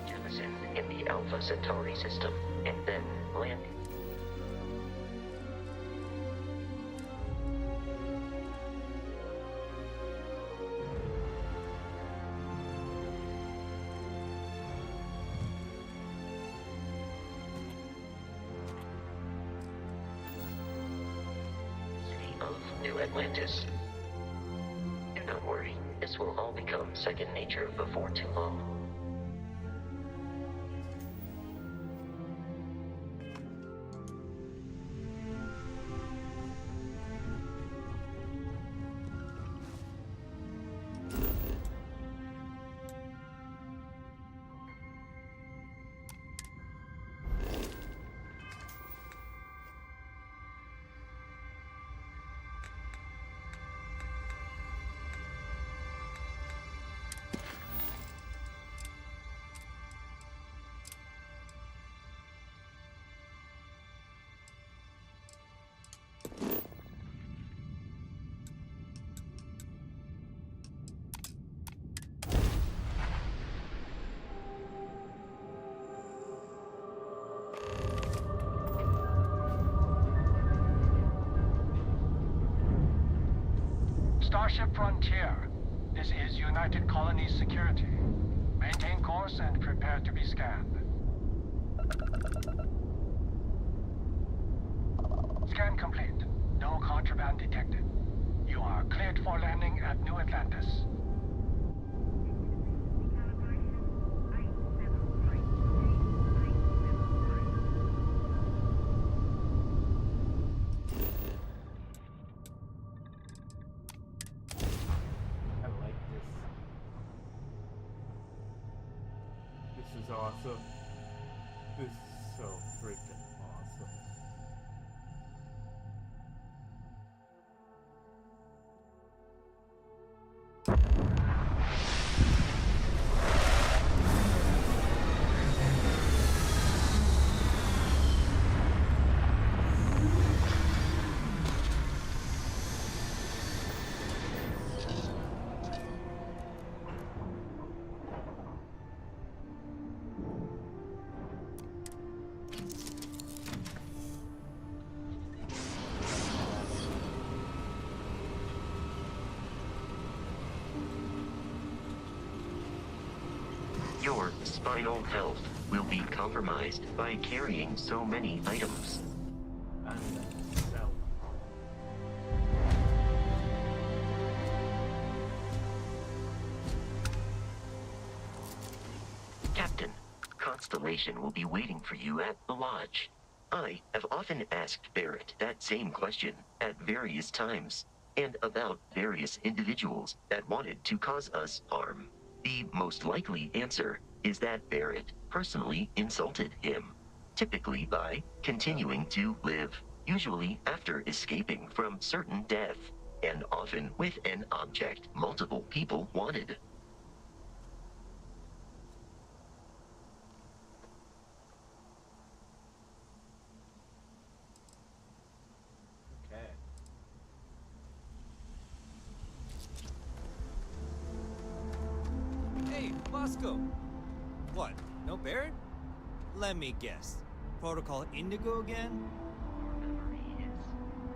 Jettison in the Alpha Centauri system, and then land. Of New Atlantis. Do not worry, this will all become second nature before too long. Starship Frontier. This is United Colonies Security. Maintain course and prepare to be scanned. Scan complete. No contraband detected. You are cleared for landing at New Atlantis. I like this. This is awesome. This is so freaking awesome. Your spinal health will be compromised by carrying so many items. I'm gonna sell. Captain, Constellation will be waiting for you at the lodge. I have often asked Barrett that same question at various times, and about various individuals that wanted to cause us harm. The most likely answer is that Barrett personally insulted him, typically by continuing to live, usually after escaping from certain death, and often with an object multiple people wanted. Okay. Hey, Bosco! What, no Barrett? Let me guess. Protocol Indigo again? Your memory is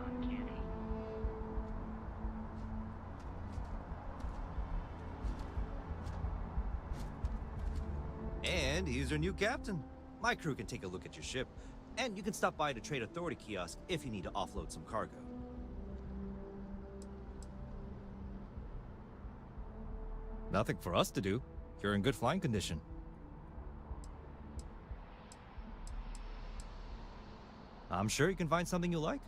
uncanny. And he's your new captain. My crew can take a look at your ship, and you can stop by the Trade Authority kiosk if you need to offload some cargo. Nothing for us to do. You're in good flying condition. I'm sure you can find something you like.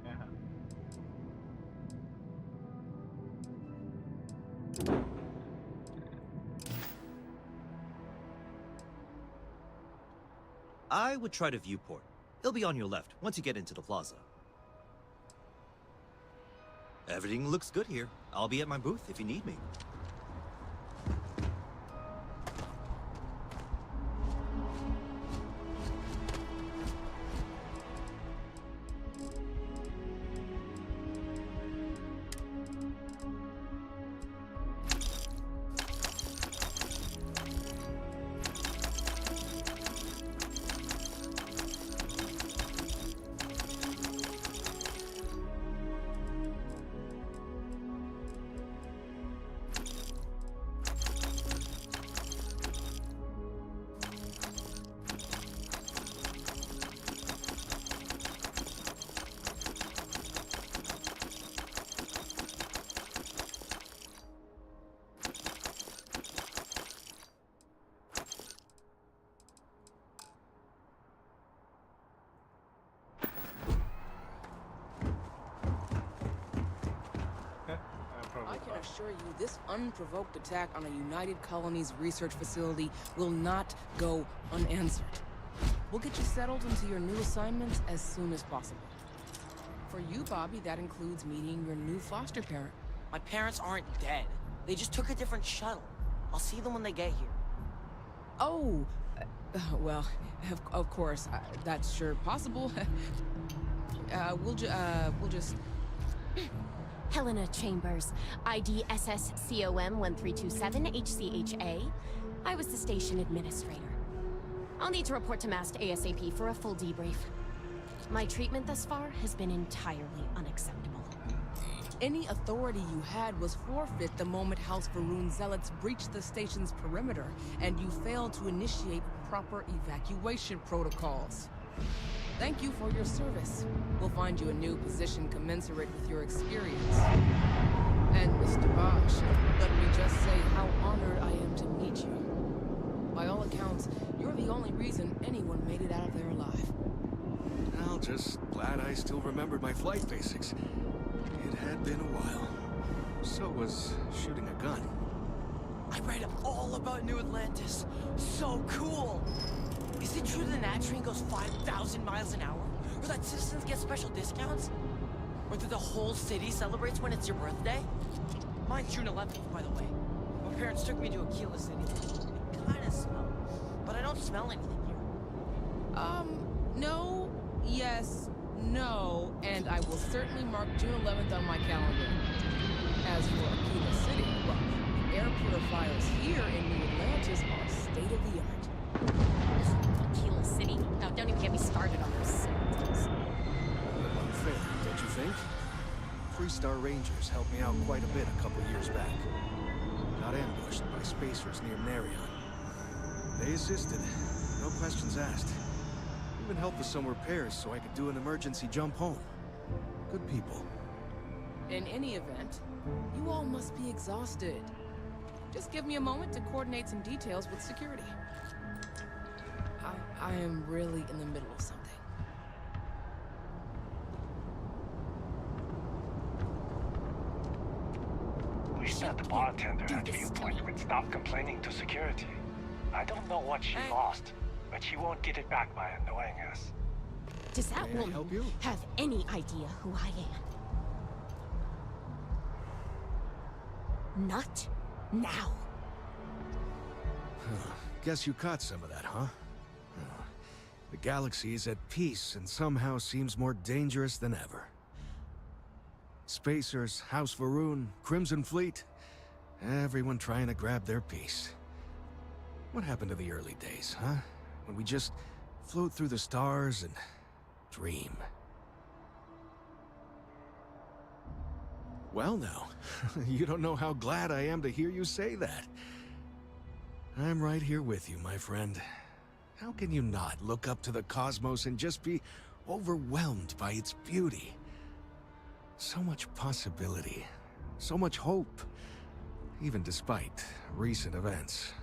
Uh-huh. I would try to viewport. It'll be on your left once you get into the plaza. Everything looks good here. I'll be at my booth if you need me. I can assure you, this unprovoked attack on a United Colonies research facility will not go unanswered. We'll get you settled into your new assignments as soon as possible. For you, Bobby, that includes meeting your new foster parent. My parents aren't dead. They just took a different shuttle. I'll see them when they get here. Oh, well, of course, that's sure possible. We'll just... Helena Chambers, ID SSCOM 1327 HCHA. I was the station administrator. I'll need to report to MAST ASAP for a full debrief. My treatment thus far has been entirely unacceptable. Any authority you had was forfeit the moment House Varun zealots breached the station's perimeter, and you failed to initiate proper evacuation protocols. Thank you for your service. We'll find you a new position commensurate with your experience. And Mr. Bosch, let me just say how honored I am to meet you. By all accounts, you're the only reason anyone made it out of there alive. Well, just glad I still remembered my flight basics. It had been a while. So was shooting a gun. I read all about New Atlantis. So cool! Is it true the Nat train goes 5,000 miles an hour? Or that citizens get special discounts? Or that the whole city celebrates when it's your birthday? Mine's June 11th, by the way. My parents took me to Aquila City. It kinda smells, but I don't smell anything here. No, yes, no, and I will certainly mark June 11th on my calendar. As for Aquila City, well, the air purifiers here in New Atlantis are state-of-the-art. Aquila City. No, don't even get me started on those symptoms. Unfair, don't you think? 3-star Rangers helped me out quite a bit a couple years back. Got ambushed by spacers near Narion. They assisted, no questions asked. Even helped with some repairs so I could do an emergency jump home. Good people. In any event, you all must be exhausted. Just give me a moment to coordinate some details with security. I am really in the middle of something. We said the bartender at Viewpoint would stop complaining to security. I don't know what she lost, but she won't get it back by annoying us. Does that woman have any idea who I am? Not now. Guess you caught some of that, huh? The galaxy is at peace and somehow seems more dangerous than ever. Spacers, House Varun, Crimson Fleet, everyone trying to grab their piece. What happened to the early days, huh? When we just float through the stars and dream. Well now, you don't know how glad I am to hear you say that. I'm right here with you, my friend. How can you not look up to the cosmos and just be overwhelmed by its beauty? So much possibility, so much hope, even despite recent events.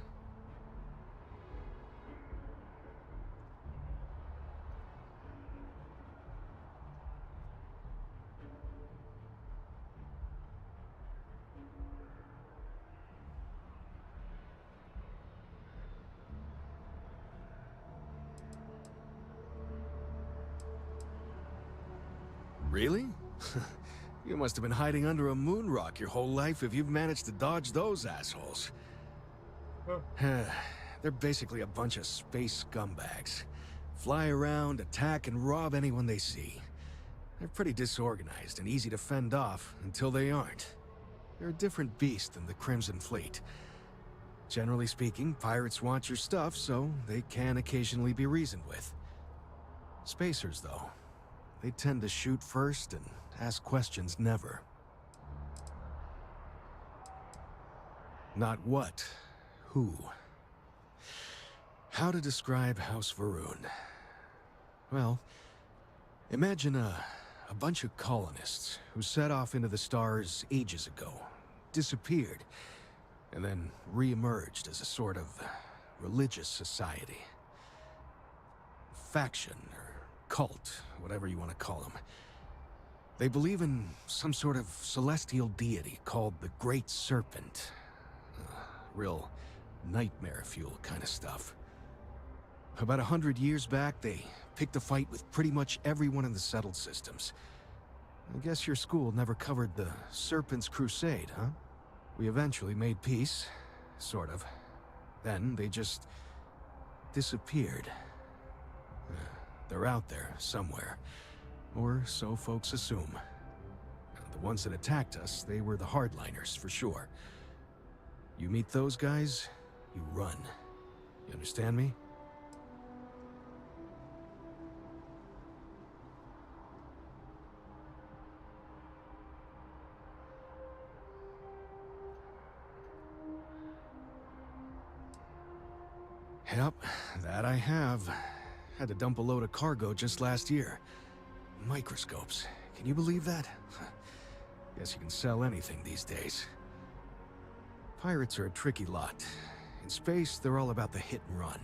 Really? You must have been hiding under a moon rock your whole life if you've managed to dodge those assholes. They're basically a bunch of space scumbags. Fly around, attack, and rob anyone they see. They're pretty disorganized and easy to fend off until they aren't. They're a different beast than the Crimson Fleet. Generally speaking, pirates want your stuff, so they can occasionally be reasoned with. Spacers, though, they tend to shoot first and ask questions never. Not what, who. How to describe House Varun? Well, imagine a bunch of colonists who set off into the stars ages ago, disappeared, and then re-emerged as a sort of religious society. Faction, or cult, whatever you want to call them. They believe in some sort of celestial deity called the Great Serpent. Real nightmare fuel kind of stuff. About 100 years back, they picked a fight with pretty much everyone in the settled systems. I guess your school never covered the Serpent's Crusade, huh? We eventually made peace, sort of. Then they just disappeared. They're out there somewhere, or so folks assume. The ones that attacked us, they were the hardliners, for sure. You meet those guys, you run. You understand me? Yep, that I have. Had to dump a load of cargo just last year. Microscopes. Can you believe that? Guess you can sell anything these days. Pirates are a tricky lot. In space, they're all about the hit and run.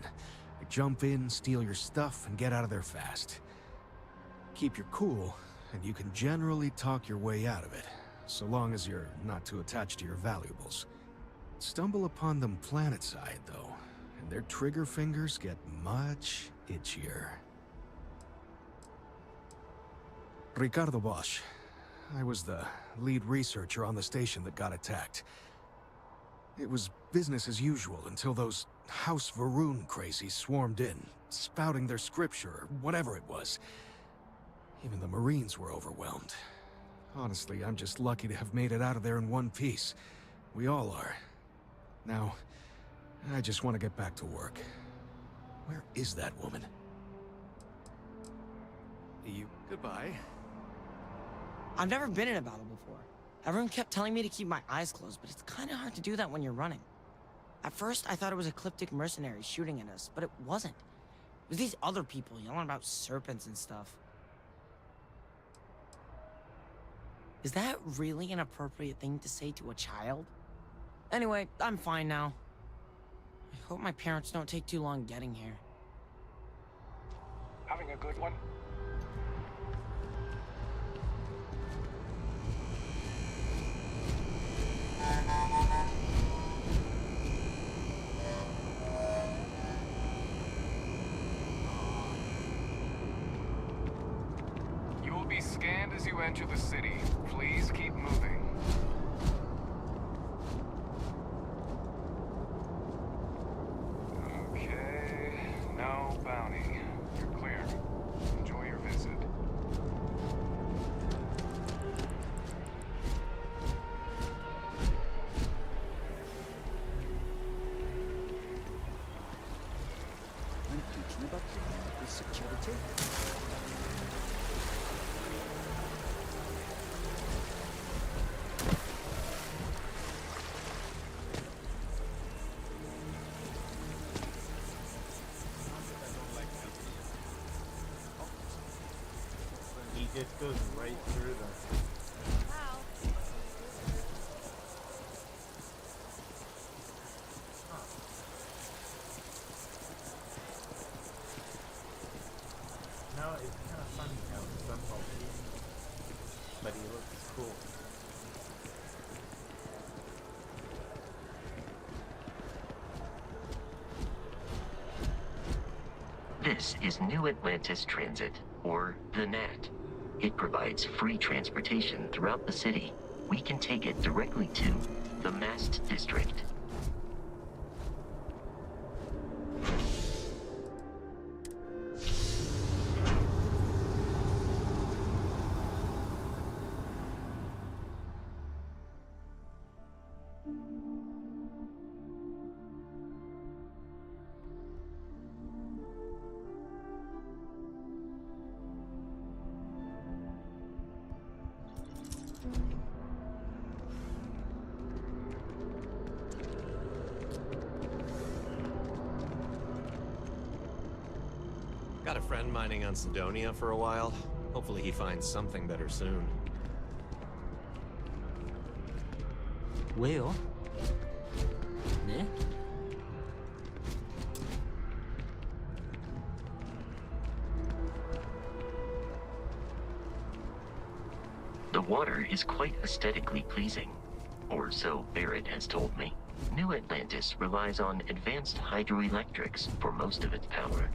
They jump in, steal your stuff, and get out of there fast. Keep your cool, and you can generally talk your way out of it, so long as you're not too attached to your valuables. Stumble upon them planetside, though, and their trigger fingers get much itchier. Ricardo Bosch. I was the lead researcher on the station that got attacked. It was business as usual until those House Varun crazies swarmed in, spouting their scripture or whatever it was. Even the Marines were overwhelmed. Honestly, I'm just lucky to have made it out of there in one piece. We all are. Now, I just want to get back to work. Where is that woman? Goodbye. I've never been in a battle before. Everyone kept telling me to keep my eyes closed, but it's kind of hard to do that when you're running. At first, I thought it was ecliptic mercenaries shooting at us, but it wasn't. It was these other people yelling about serpents and stuff. Is that really an appropriate thing to say to a child? Anyway, I'm fine now. I hope my parents don't take too long getting here. Having a good one? You will be scanned as you enter the city. Please keep moving. Okay, no bounty. You're clear. Enjoy your visit. I'm thinking about the security. He just goes right through them. No, it's kind of funny how some folks, but he looks cool. This is New Atlantis Transit, or the NAT. It provides free transportation throughout the city. We can take it directly to the Mast District. Got a friend mining on Sidonia for a while. Hopefully he finds something better soon. Well? Yeah? The water is quite aesthetically pleasing, or so Barrett has told me. New Atlantis relies on advanced hydroelectrics for most of its power.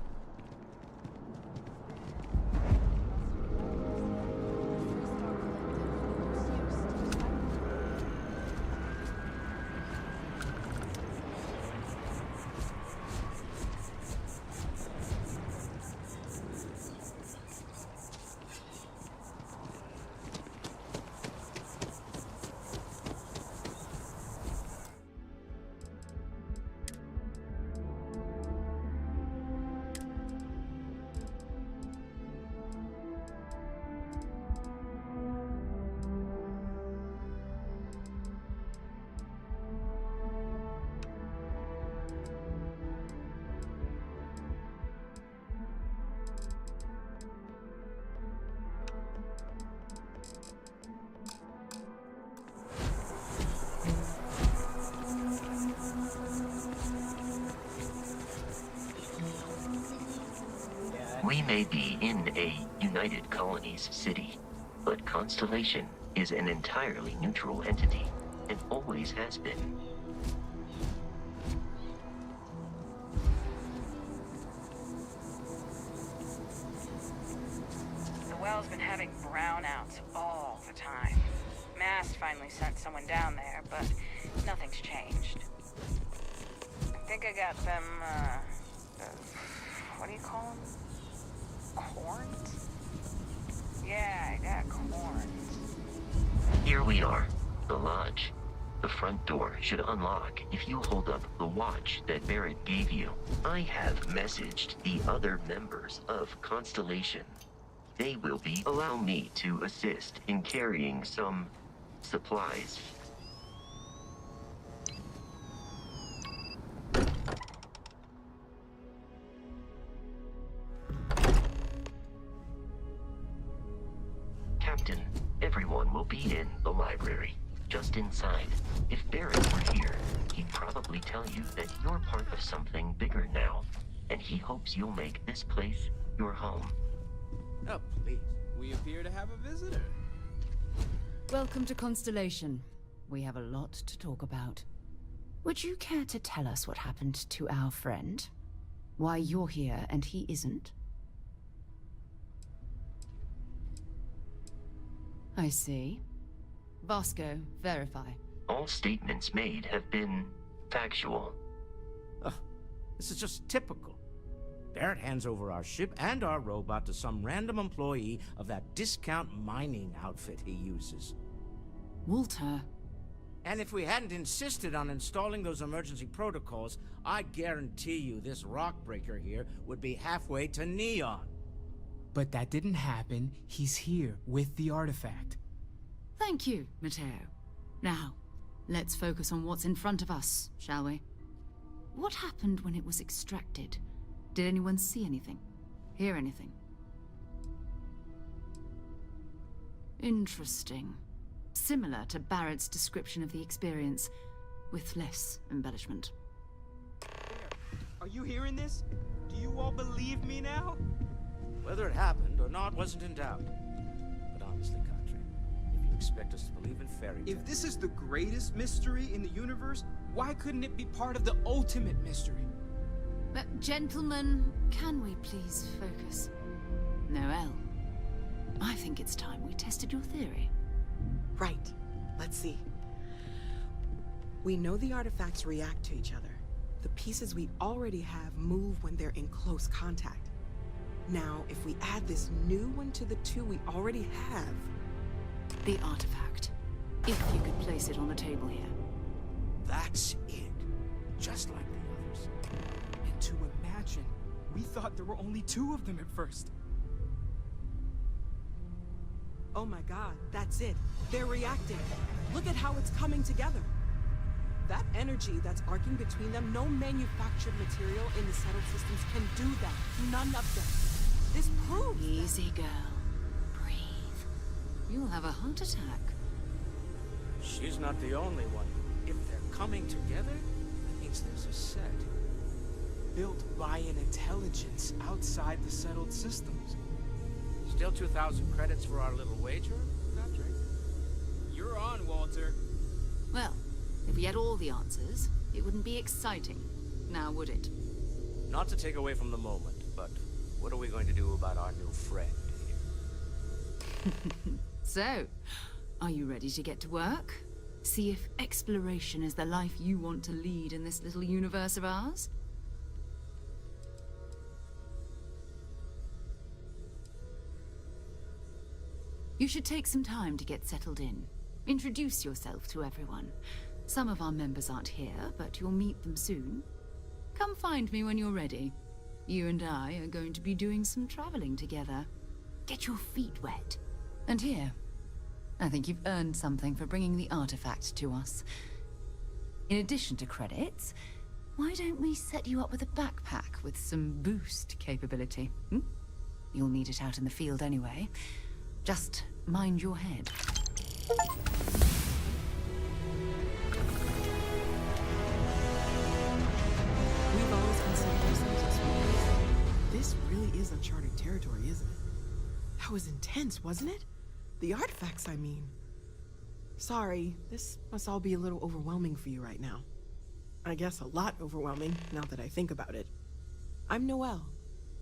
We may be in a United Colonies city, but Constellation is an entirely neutral entity, and always has been. The well's been having brownouts all the time. Mast finally sent someone down there, but nothing's changed. I think I got them, what do you call them? Corns? Yeah, I got corns. Here we are, the lodge. The front door should unlock if you hold up the watch that Barrett gave you. I have messaged the other members of Constellation. They will allow me to assist in carrying some supplies. Captain, everyone will be in the library, just inside. If Barrett were here, he'd probably tell you that you're part of something bigger now, and he hopes you'll make this place your home. Oh, please. We appear to have a visitor. Welcome to Constellation. We have a lot to talk about. Would you care to tell us what happened to our friend? Why you're here and he isn't? I see. Vasco, verify. All statements made have been factual. This is just typical. Barrett hands over our ship and our robot to some random employee of that discount mining outfit he uses. Walter. And if we hadn't insisted on installing those emergency protocols, I guarantee you this rock breaker here would be halfway to Neon. But that didn't happen. He's here with the artifact. Thank you, Matteo. Now, let's focus on what's in front of us, shall we? What happened when it was extracted? Did anyone see anything? Hear anything? Interesting. Similar to Barrett's description of the experience, with less embellishment. Are you hearing this? Do you all believe me now? Whether it happened or not wasn't in doubt. But honestly, Contract, if you expect us to believe in fairy tales... If this is the greatest mystery in the universe, why couldn't it be part of the ultimate mystery? But gentlemen, can we please focus? Noel. I think it's time we tested your theory. Right. Let's see. We know the artifacts react to each other. The pieces we already have move when they're in close contact. Now, if we add this new one to the two we already have... The artifact. If you could place it on the table here. That's it. Just like the others. And to imagine, we thought there were only 2 of them at first. Oh my god, that's it. They're reacting. Look at how it's coming together. That energy that's arcing between them, no manufactured material in the settled systems can do that. None of them. This proves... Easy, girl. Breathe. You'll have a heart attack. She's not the only one. If they're coming together, that means there's a set. Built by an intelligence outside the settled systems. Still 2,000 credits for our little wager, Patrick? You're on, Walter. Well, if we had all the answers, it wouldn't be exciting. Now, would it? Not to take away from the moment, but what are we going to do about our new friend here? So, are you ready to get to work? See if exploration is the life you want to lead in this little universe of ours? You should take some time to get settled in. Introduce yourself to everyone. Some of our members aren't here, but you'll meet them soon. Come find me when you're ready. You and I are going to be doing some traveling together. Get your feet wet. And here, I think you've earned something for bringing the artifact to us. In addition to credits, why don't we set you up with a backpack with some boost capability? You'll need it out in the field anyway. Just mind your head. We've always considered ourselves explorers. This really is uncharted territory, isn't it? That was intense, wasn't it? The artifacts, I mean. Sorry, this must all be a little overwhelming for you right now. I guess a lot overwhelming, now that I think about it. I'm Noelle.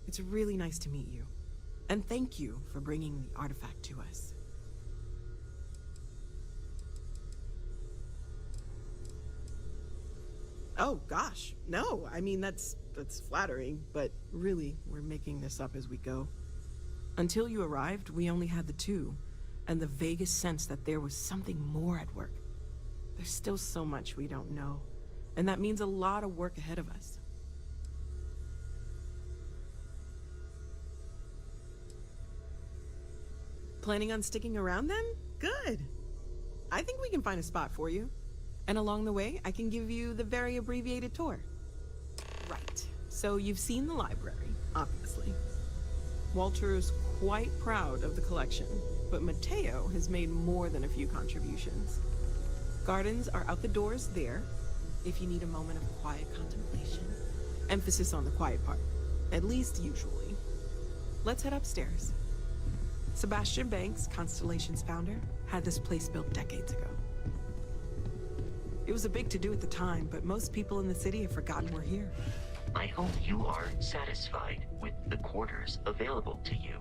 It's really nice to meet you. And thank you for bringing the artifact to us. Oh, gosh. No, I mean, that's flattering, but really, we're making this up as we go. Until you arrived, we only had the 2, and the vaguest sense that there was something more at work. There's still so much we don't know, and that means a lot of work ahead of us. Planning on sticking around then? Good. I think we can find a spot for you. And along the way, I can give you the very abbreviated tour. Right. So you've seen the library, obviously. Walter is quite proud of the collection, but Mateo has made more than a few contributions. Gardens are out the doors there, if you need a moment of quiet contemplation. Emphasis on the quiet part, at least usually. Let's head upstairs. Sebastian Banks, Constellation's founder, had this place built decades ago. It was a big to-do at the time, but most people in the city have forgotten we're here. I hope you are satisfied with the quarters available to you.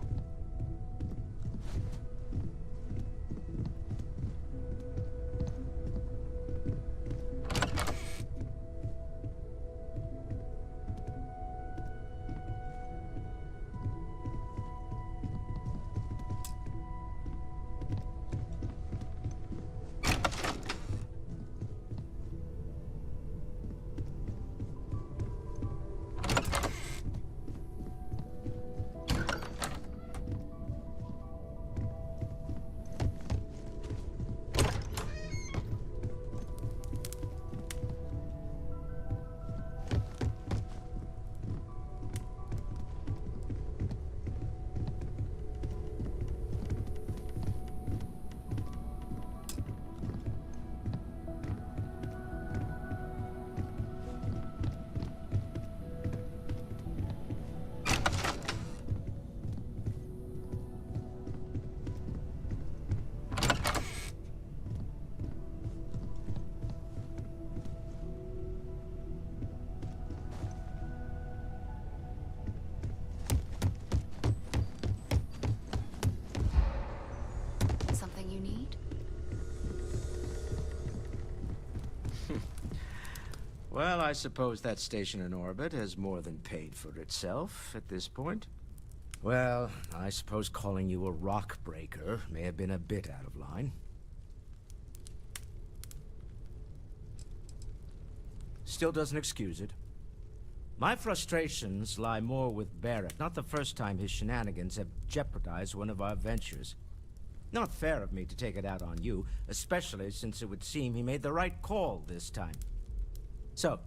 Well, I suppose that station in orbit has more than paid for itself at this point. Well, I suppose calling you a rock breaker may have been a bit out of line. Still doesn't excuse it. My frustrations lie more with Barrett. Not the first time his shenanigans have jeopardized one of our ventures. Not fair of me to take it out on you, especially since it would seem he made the right call this time. So,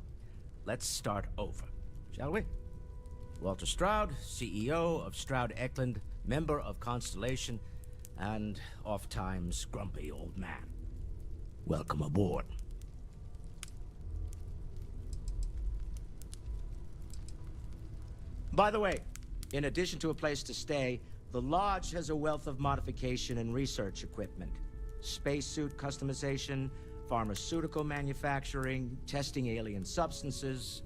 let's start over, shall we? Walter Stroud, CEO of Stroud Eklund, member of Constellation, and oft-times grumpy old man. Welcome aboard. By the way, in addition to a place to stay, the Lodge has a wealth of modification and research equipment. Spacesuit customization, pharmaceutical manufacturing, testing alien substances,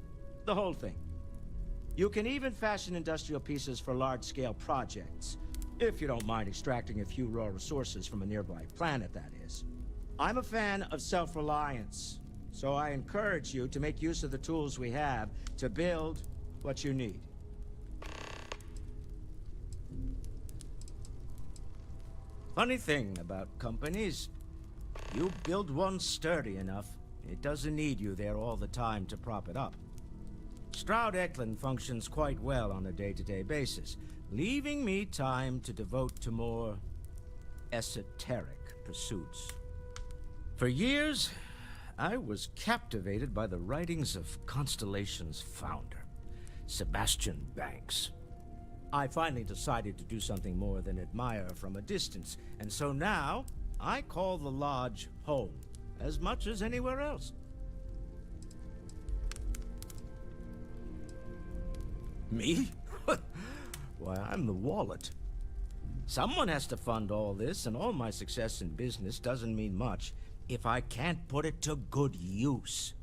the whole thing. You can even fashion industrial pieces for large-scale projects, if you don't mind extracting a few raw resources from a nearby planet, that is. I'm a fan of self-reliance, so I encourage you to make use of the tools we have to build what you need. Funny thing about companies, you build one sturdy enough, it doesn't need you there all the time to prop it up. Stroud Eklund functions quite well on a day-to-day basis, leaving me time to devote to more esoteric pursuits. For years, I was captivated by the writings of Constellation's founder, Sebastian Banks. I finally decided to do something more than admire from a distance, and so now I call the Lodge home as much as anywhere else. Me? Why, I'm the wallet. Someone has to fund all this, and all my success in business doesn't mean much if I can't put it to good use.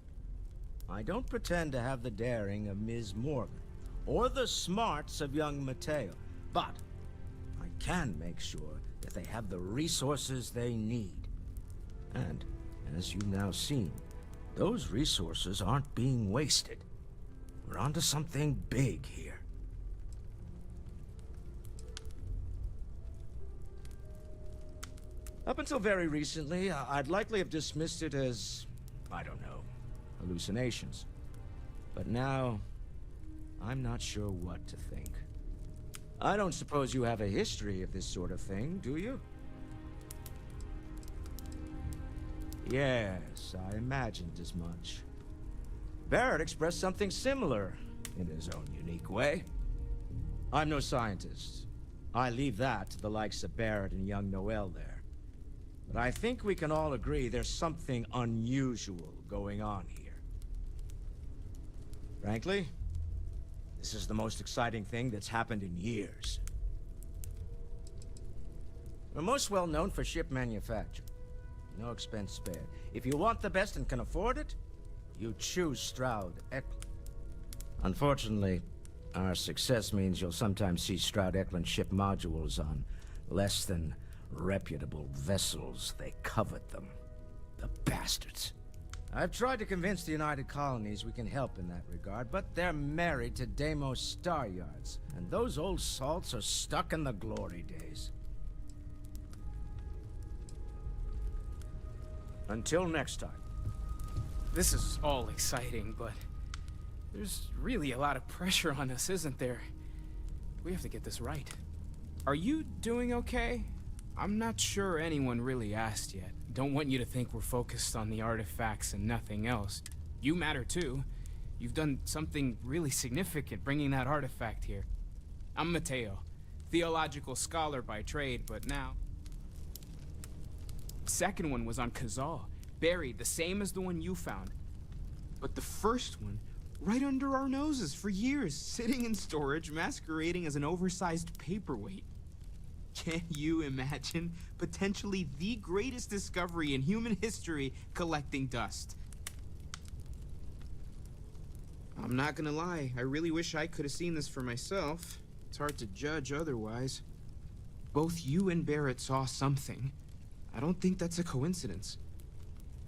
I don't pretend to have the daring of Ms. Morgan, or the smarts of young Mateo, but I can make sure that they have the resources they need. And, as you've now seen, those resources aren't being wasted. We're onto something big here. Up until very recently, I'd likely have dismissed it as, I don't know, hallucinations. But now, I'm not sure what to think. I don't suppose you have a history of this sort of thing, do you? Yes, I imagined as much. Barrett expressed something similar, in his own unique way. I'm no scientist. I leave that to the likes of Barrett and young Noel there. But I think we can all agree there's something unusual going on here. Frankly, this is the most exciting thing that's happened in years. We're most well known for ship manufacture. No expense spared. If you want the best and can afford it, you choose Stroud Eklund. Unfortunately, our success means you'll sometimes see Stroud Eklund ship modules on less than reputable vessels. They covet them. The bastards. I've tried to convince the United Colonies we can help in that regard, but they're married to Deimos Star Yards, and those old salts are stuck in the glory days. Until next time. This is all exciting, but there's really a lot of pressure on us, isn't there? We have to get this right. Are you doing okay? I'm not sure anyone really asked yet. Don't want you to think we're focused on the artifacts and nothing else. You matter too. You've done something really significant bringing that artifact here. I'm Mateo, theological scholar by trade, but now... Second one was on Kazal, buried, the same as the one you found. But the first one, right under our noses for years, sitting in storage, masquerading as an oversized paperweight. Can you imagine potentially the greatest discovery in human history collecting dust? I'm not gonna lie, I really wish I could have seen this for myself. It's hard to judge otherwise. Both you and Barrett saw something. I don't think that's a coincidence.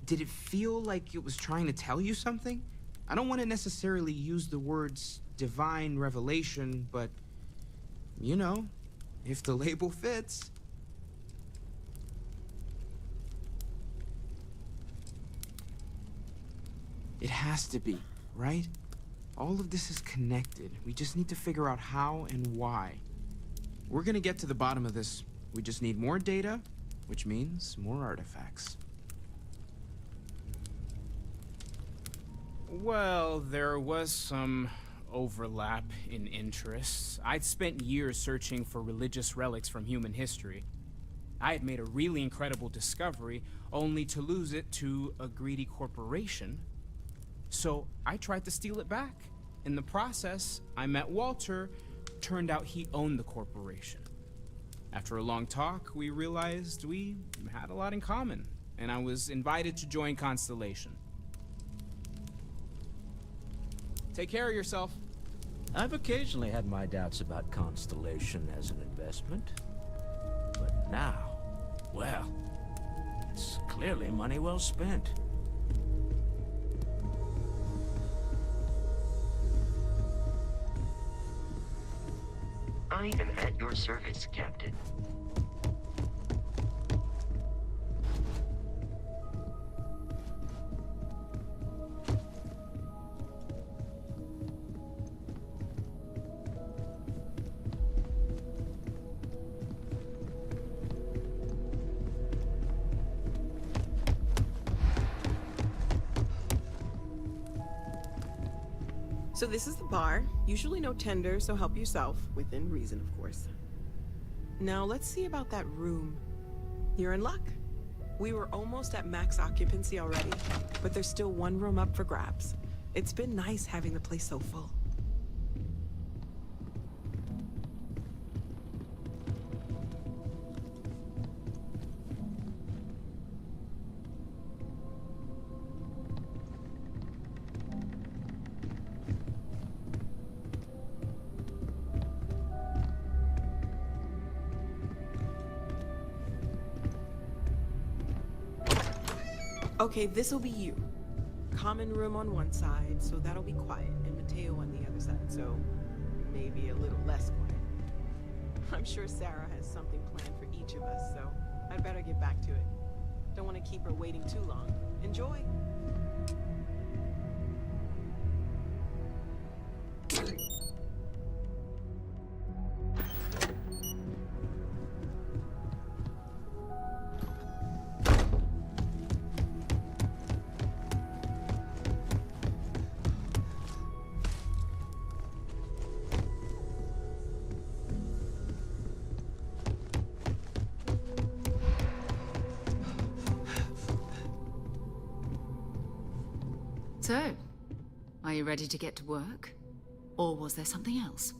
Did it feel like it was trying to tell you something? I don't want to necessarily use the words divine revelation, but, you know, if the label fits. It has to be, right? All of this is connected. We just need to figure out how and why. We're gonna get to the bottom of this. We just need more data, which means more artifacts. Well, there was some overlap in interests. I'd spent years searching for religious relics from human history. I had made a really incredible discovery, only to lose it to a greedy corporation. So I tried to steal it back. In the process, I met Walter. Turned out he owned the corporation. After a long talk, we realized we had a lot in common, and I was invited to join Constellation. Take care of yourself. I've occasionally had my doubts about Constellation as an investment. But now, well, it's clearly money well spent. I am at your service, Captain. So this is the bar. Usually no tender, so help yourself. Within reason, of course. Now let's see about that room. You're in luck. We were almost at max occupancy already, but there's still one room up for grabs. It's been nice having the place so full. Okay, this'll be you. Common room on one side, so that'll be quiet, and Mateo on the other side, so maybe a little less quiet. I'm sure Sarah has something planned for each of us, so I'd better get back to it. Don't want to keep her waiting too long. Enjoy! So, are you ready to get to work? Or was there something else?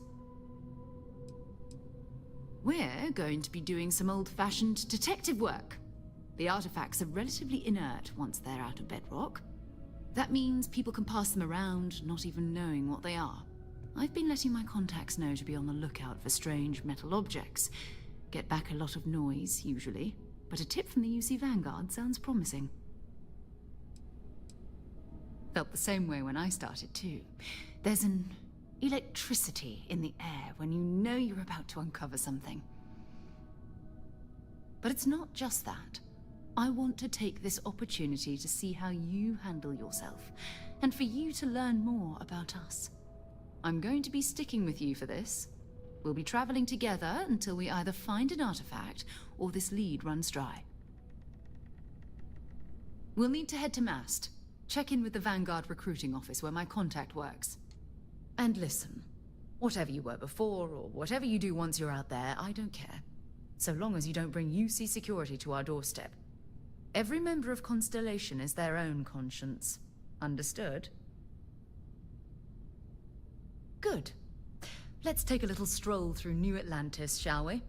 We're going to be doing some old-fashioned detective work. The artifacts are relatively inert once they're out of bedrock. That means people can pass them around, not even knowing what they are. I've been letting my contacts know to be on the lookout for strange metal objects. Get back a lot of noise, usually, but a tip from the UC Vanguard sounds promising. Felt the same way when I started, too. There's an electricity in the air when you know you're about to uncover something. But it's not just that. I want to take this opportunity to see how you handle yourself, and for you to learn more about us. I'm going to be sticking with you for this. We'll be traveling together until we either find an artifact or this lead runs dry. We'll need to head to Mast. Check in with the Vanguard recruiting office where my contact works. And listen, whatever you were before, or whatever you do once you're out there, I don't care. So long as you don't bring UC security to our doorstep. Every member of Constellation is their own conscience. Understood? Good. Let's take a little stroll through New Atlantis, shall we?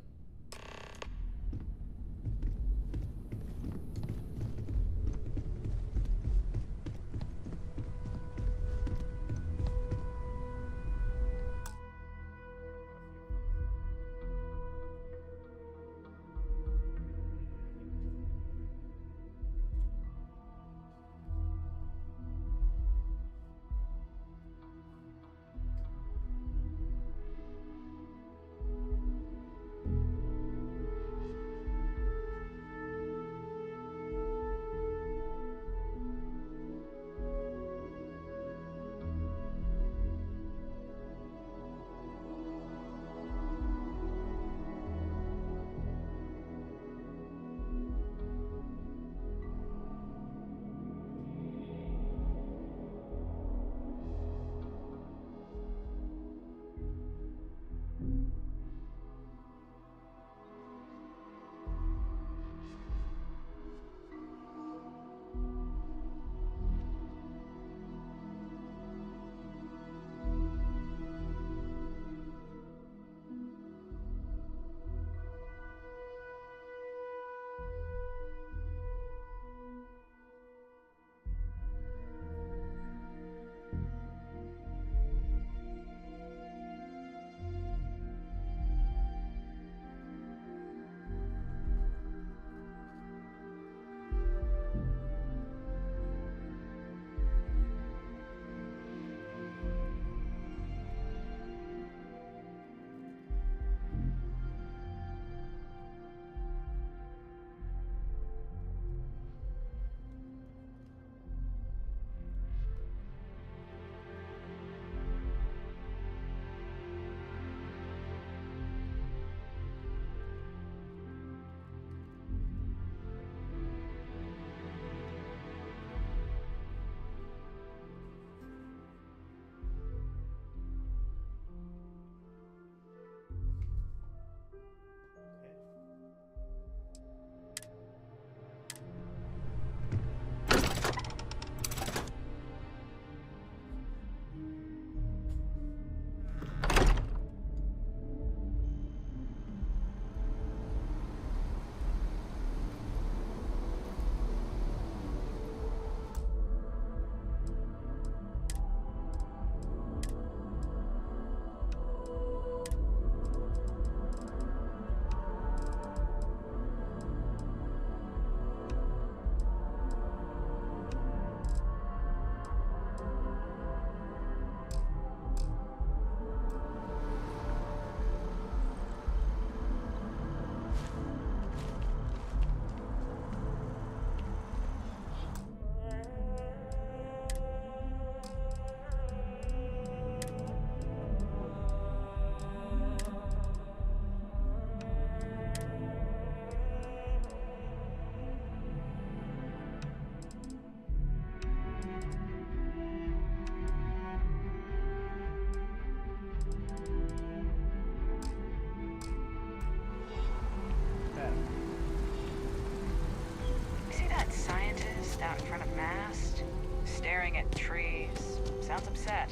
front of mast, staring at trees. Sounds upset.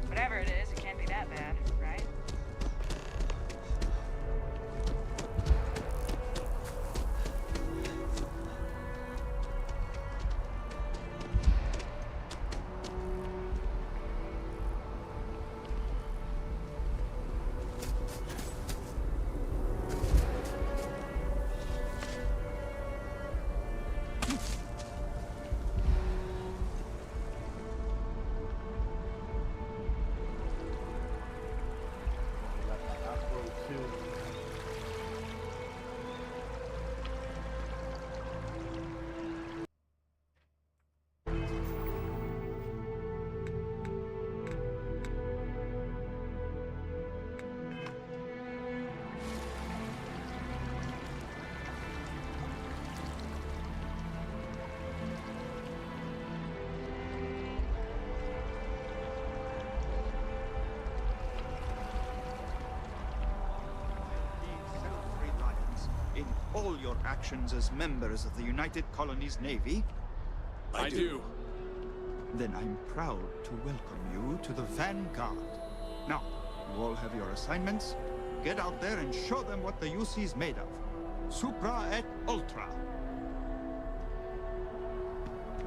Whatever it is, it can't be that bad, right? In all your actions as members of the United Colonies Navy? I do. Then I'm proud to welcome you to the Vanguard. Now, you all have your assignments. Get out there and show them what the UC's made of. Supra et Ultra.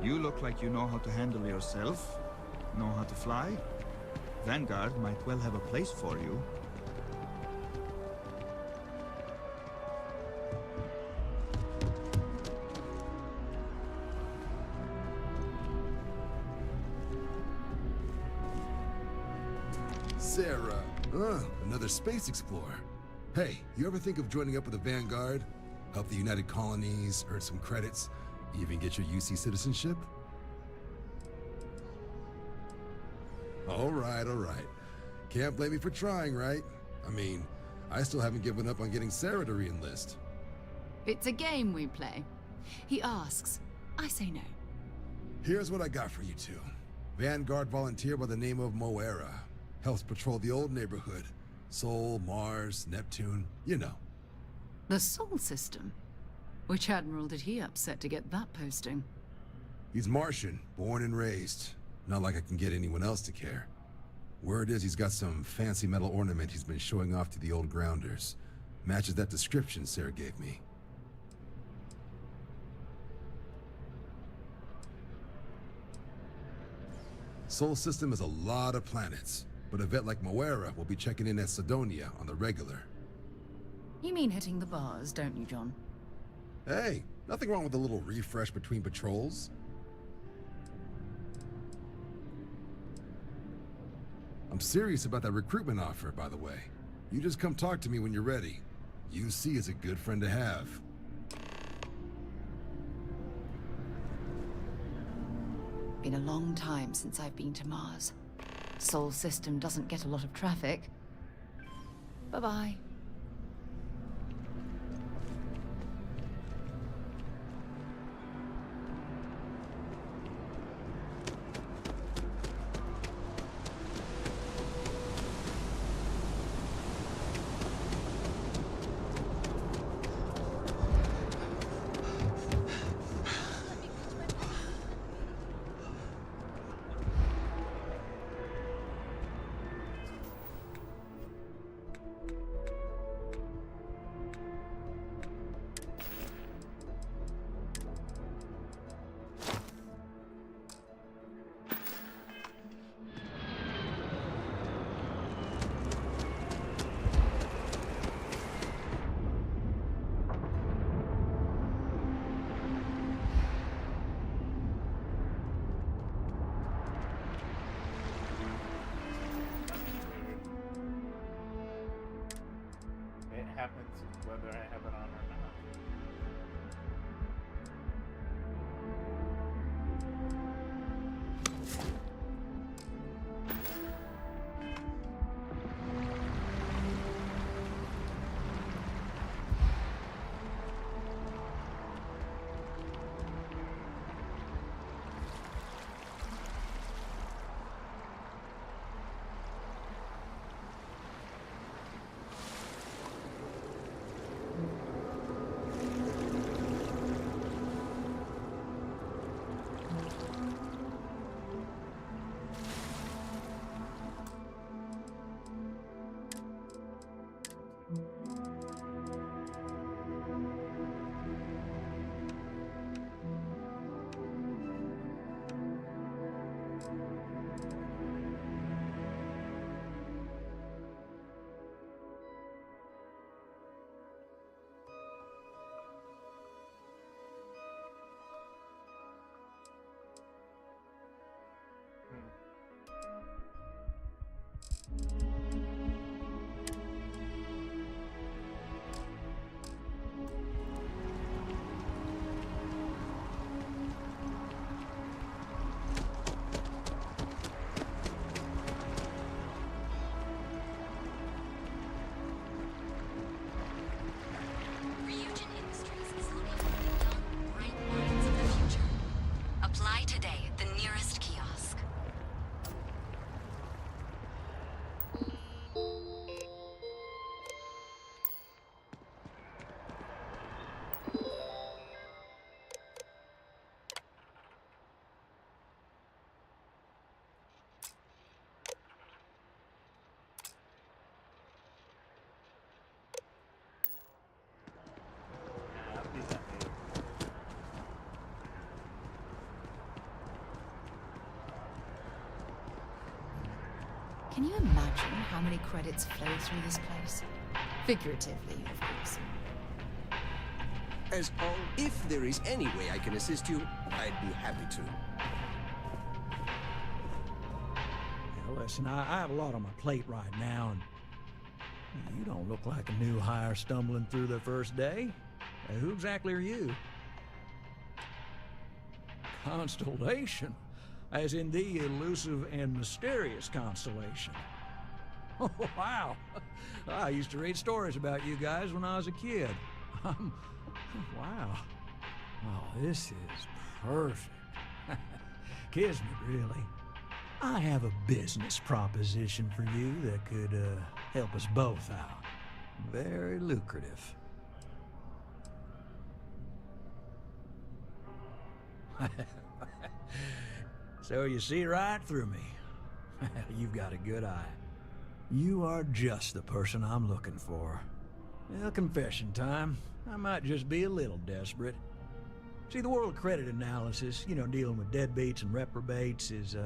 You look like you know how to handle yourself, know how to fly. Vanguard might well have a place for you. Sarah. Another space explorer. Hey, you ever think of joining up with the Vanguard? Help the United Colonies, earn some credits, even get your UC citizenship? All right. Can't blame me for trying, right? I mean, I still haven't given up on getting Sarah to re-enlist. It's a game we play. He asks, I say no. Here's what I got for you two. Vanguard volunteer by the name of Moera. Helps patrol the old neighborhood. Sol, Mars, Neptune, you know. The Sol system? Which admiral did he upset to get that posting? He's Martian, born and raised. Not like I can get anyone else to care. Word is he's got some fancy metal ornament he's been showing off to the old grounders. Matches that description Sarah gave me. Sol system is a lot of planets, but a vet like Moera will be checking in at Sidonia on the regular. You mean hitting the bars, don't you, John? Hey, nothing wrong with a little refresh between patrols. I'm serious about that recruitment offer, by the way. You just come talk to me when you're ready. UC is a good friend to have. Been a long time since I've been to Mars. Sol system doesn't get a lot of traffic. Bye-bye. It happens whether I have it on or not. Can you imagine how many credits flow through this place? Figuratively, of course. If there is any way I can assist you, I'd be happy to. Now, listen, I have a lot on my plate right now, and you don't look like a new hire stumbling through their first day. Who exactly are you? Constellation? As in the elusive and mysterious constellation. Oh, wow. I used to read stories about you guys when I was a kid. Wow. Oh, this is perfect. Kismet, really. I have a business proposition for you that could help us both out. Very lucrative. So you see right through me. You've got a good eye. You are just the person I'm looking for. Well, confession time. I might just be a little desperate. See, the world of credit analysis, dealing with deadbeats and reprobates is,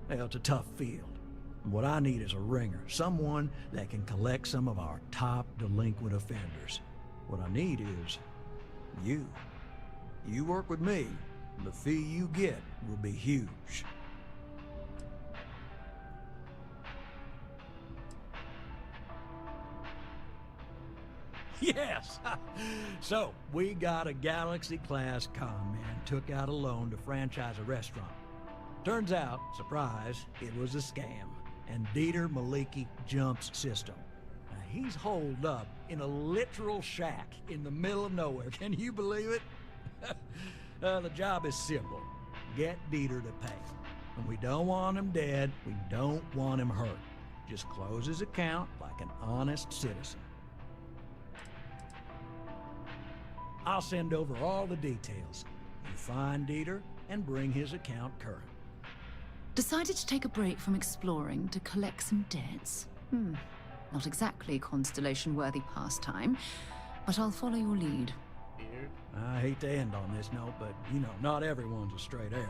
well, it's a tough field. And what I need is a ringer, someone that can collect some of our top delinquent offenders. What I need is you. You work with me, and the fee you get will be huge. Yes! So, we got a Galaxy-class con man took out a loan to franchise a restaurant. Turns out, surprise, it was a scam, and Dieter Maliki Jump's system. Now, he's holed up in a literal shack in the middle of nowhere. Can you believe it? The job is simple. Get Dieter to pay. And we don't want him dead, we don't want him hurt. Just close his account like an honest citizen. I'll send over all the details. You find Dieter and bring his account current. Decided to take a break from exploring to collect some debts? Not exactly constellation-worthy pastime, but I'll follow your lead. I hate to end on this note, but, not everyone's a straight arrow.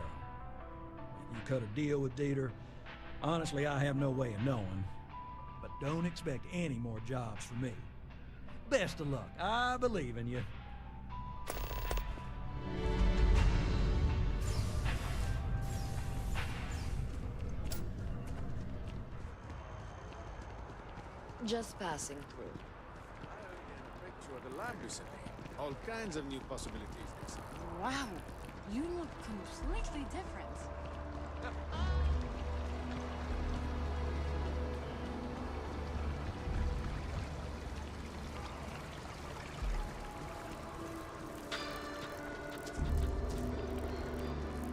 You cut a deal with Dieter. Honestly, I have no way of knowing. But don't expect any more jobs for me. Best of luck. I believe in you. Just passing through. I picture of the lab recently. All kinds of new possibilities. Wow, you look completely different.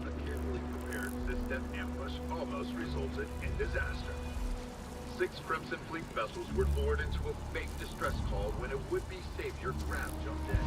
A carefully prepared System ambush almost resulted in disaster. 6 Crimson Fleet vessels were lured into a fake distress call when a would-be savior craft jumped in.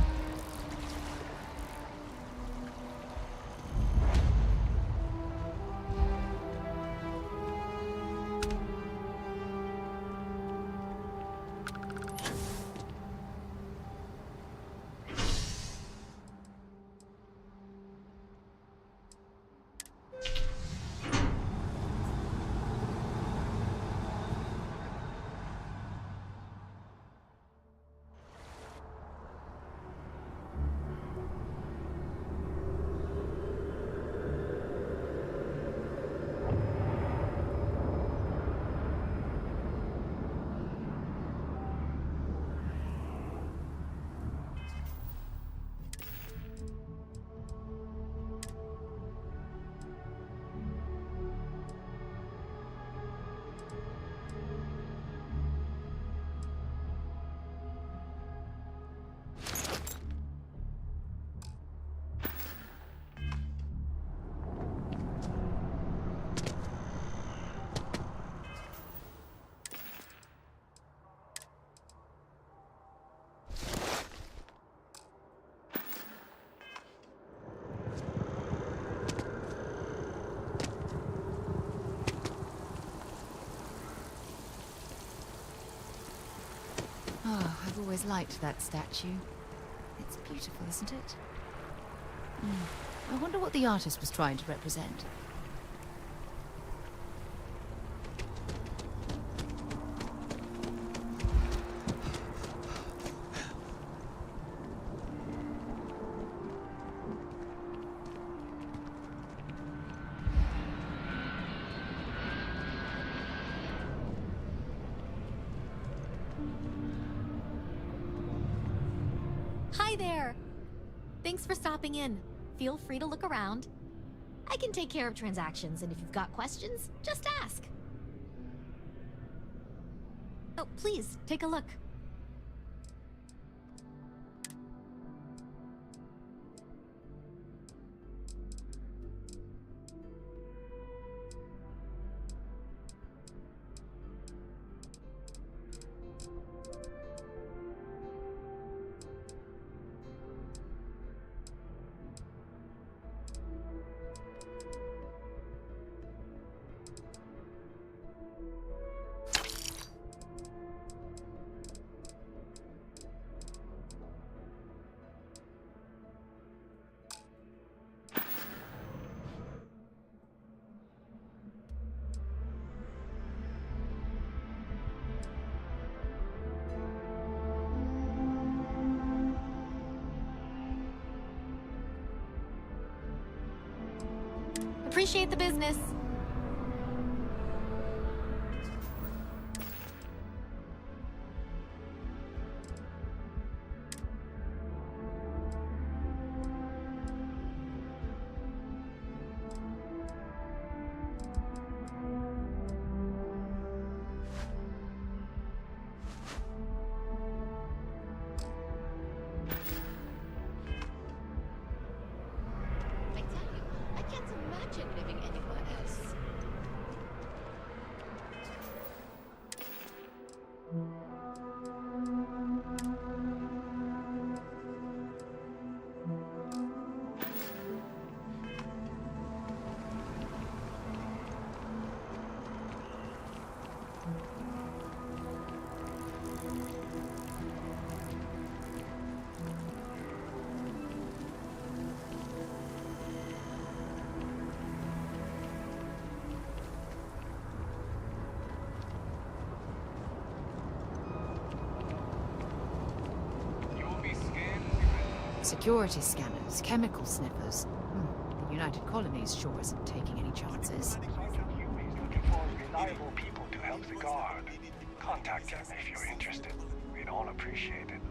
Oh, I've always liked that statue. It's beautiful, isn't it? I wonder what the artist was trying to represent. Hi there! Thanks for stopping in. Feel free to look around. I can take care of transactions, and if you've got questions, just ask. Oh, please, take a look. Appreciate the business. Living anywhere else. Security scanners, chemical sniffers. The United Colonies sure isn't taking any chances. Looking for reliable people to help the guard. Contact them if you're interested. We'd all appreciate it.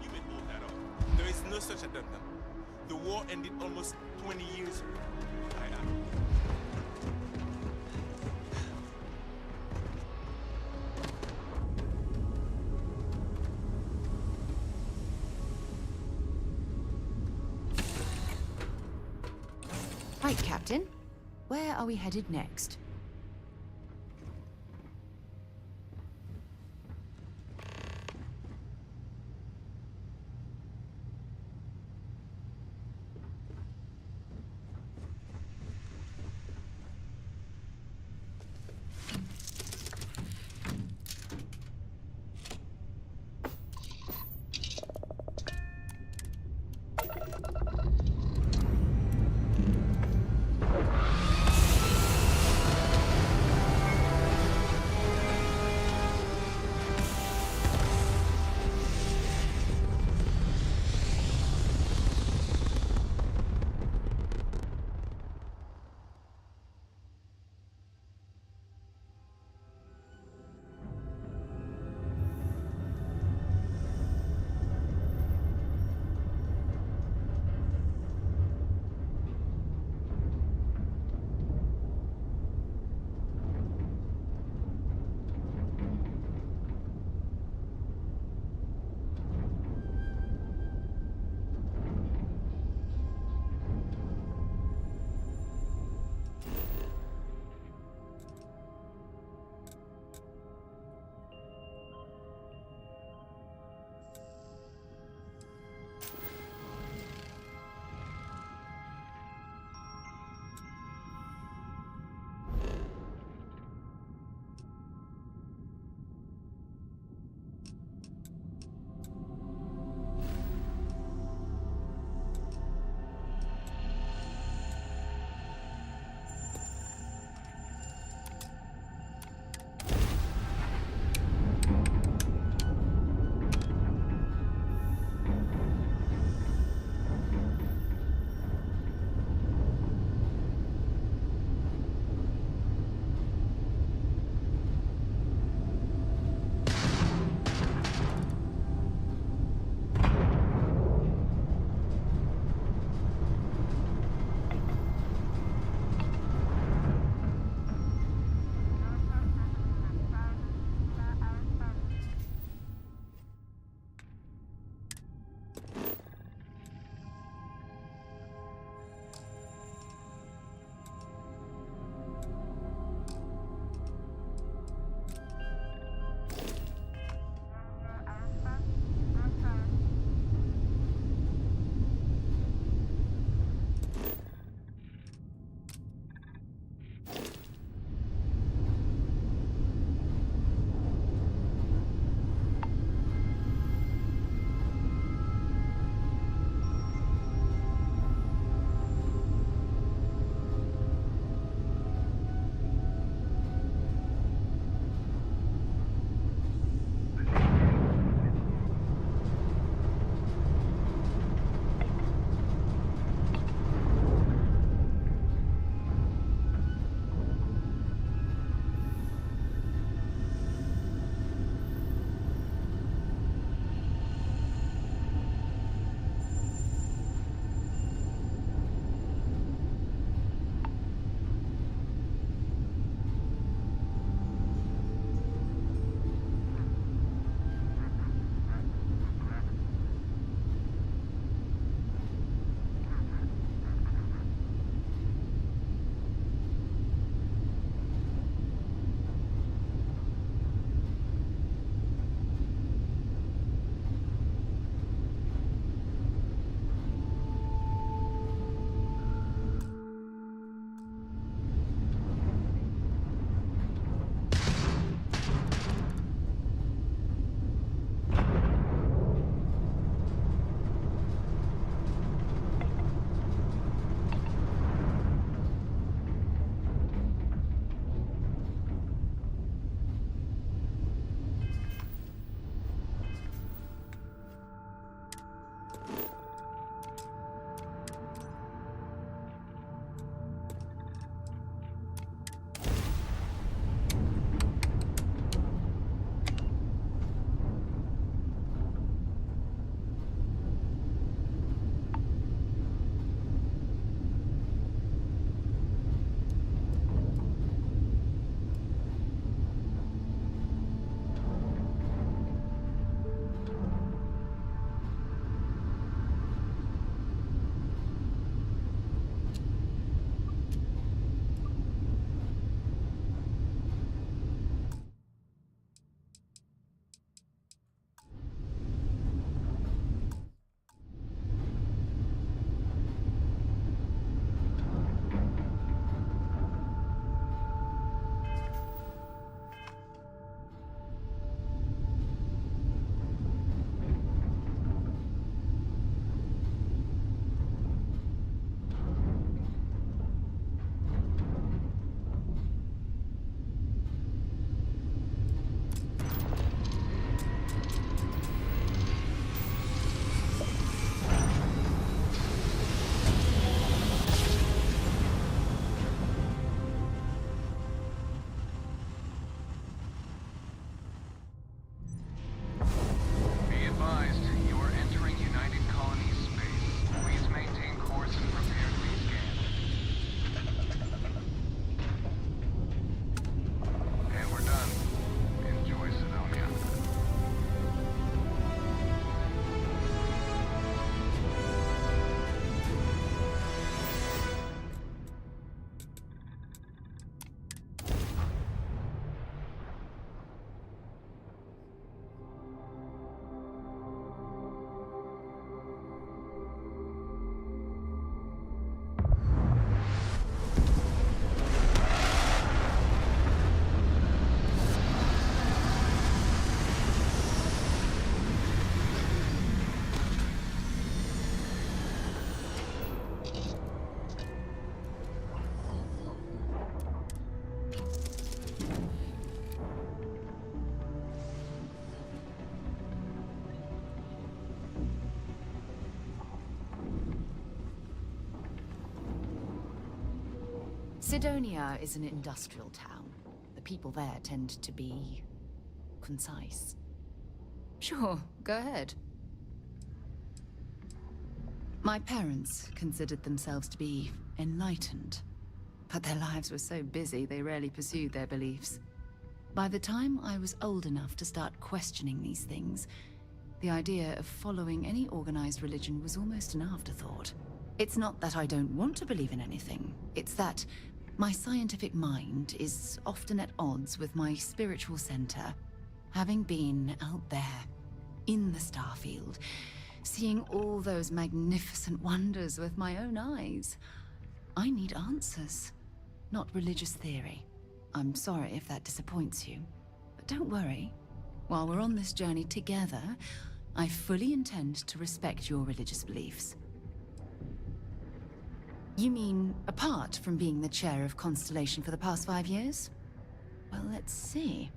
You made all that up. There is no such addendum. The war ended almost 20 years ago. I am. Right, Captain. Where are we headed next? Sidonia is an industrial town. The people there tend to be concise. Sure, go ahead. My parents considered themselves to be enlightened, but their lives were so busy they rarely pursued their beliefs. By the time I was old enough to start questioning these things, the idea of following any organized religion was almost an afterthought. It's not that I don't want to believe in anything, it's that my scientific mind is often at odds with my spiritual center. Having been out there, in the starfield, seeing all those magnificent wonders with my own eyes, I need answers, not religious theory. I'm sorry if that disappoints you, but don't worry. While we're on this journey together, I fully intend to respect your religious beliefs. You mean apart from being the chair of Constellation for the past 5 years? Well, let's see.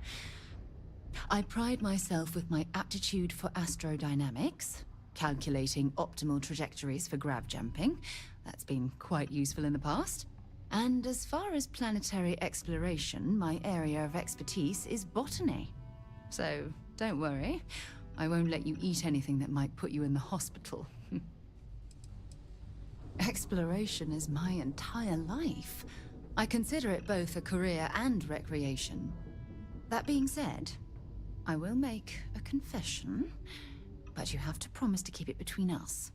I pride myself with my aptitude for astrodynamics, calculating optimal trajectories for grav jumping. That's been quite useful in the past. And as far as planetary exploration, my area of expertise is botany. So, don't worry. I won't let you eat anything that might put you in the hospital. Exploration is my entire life. I consider it both a career and recreation. That being said, I will make a confession, but you have to promise to keep it between us.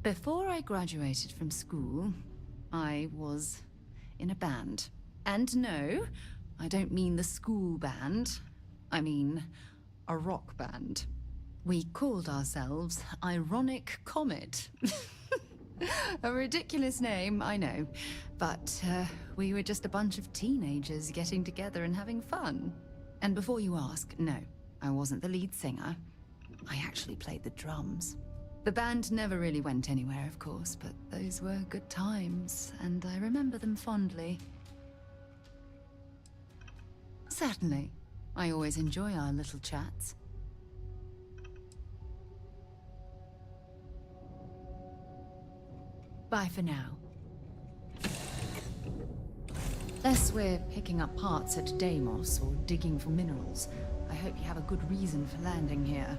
Before I graduated from school, I was in a band. And no, I don't mean the school band. I mean a rock band. We called ourselves Ironic Comet. A ridiculous name, I know. But we were just a bunch of teenagers getting together and having fun. And before you ask, no, I wasn't the lead singer. I actually played the drums. The band never really went anywhere, of course, but those were good times, and I remember them fondly. Certainly. I always enjoy our little chats. Bye for now. Unless we're picking up parts at Deimos or digging for minerals, I hope you have a good reason for landing here.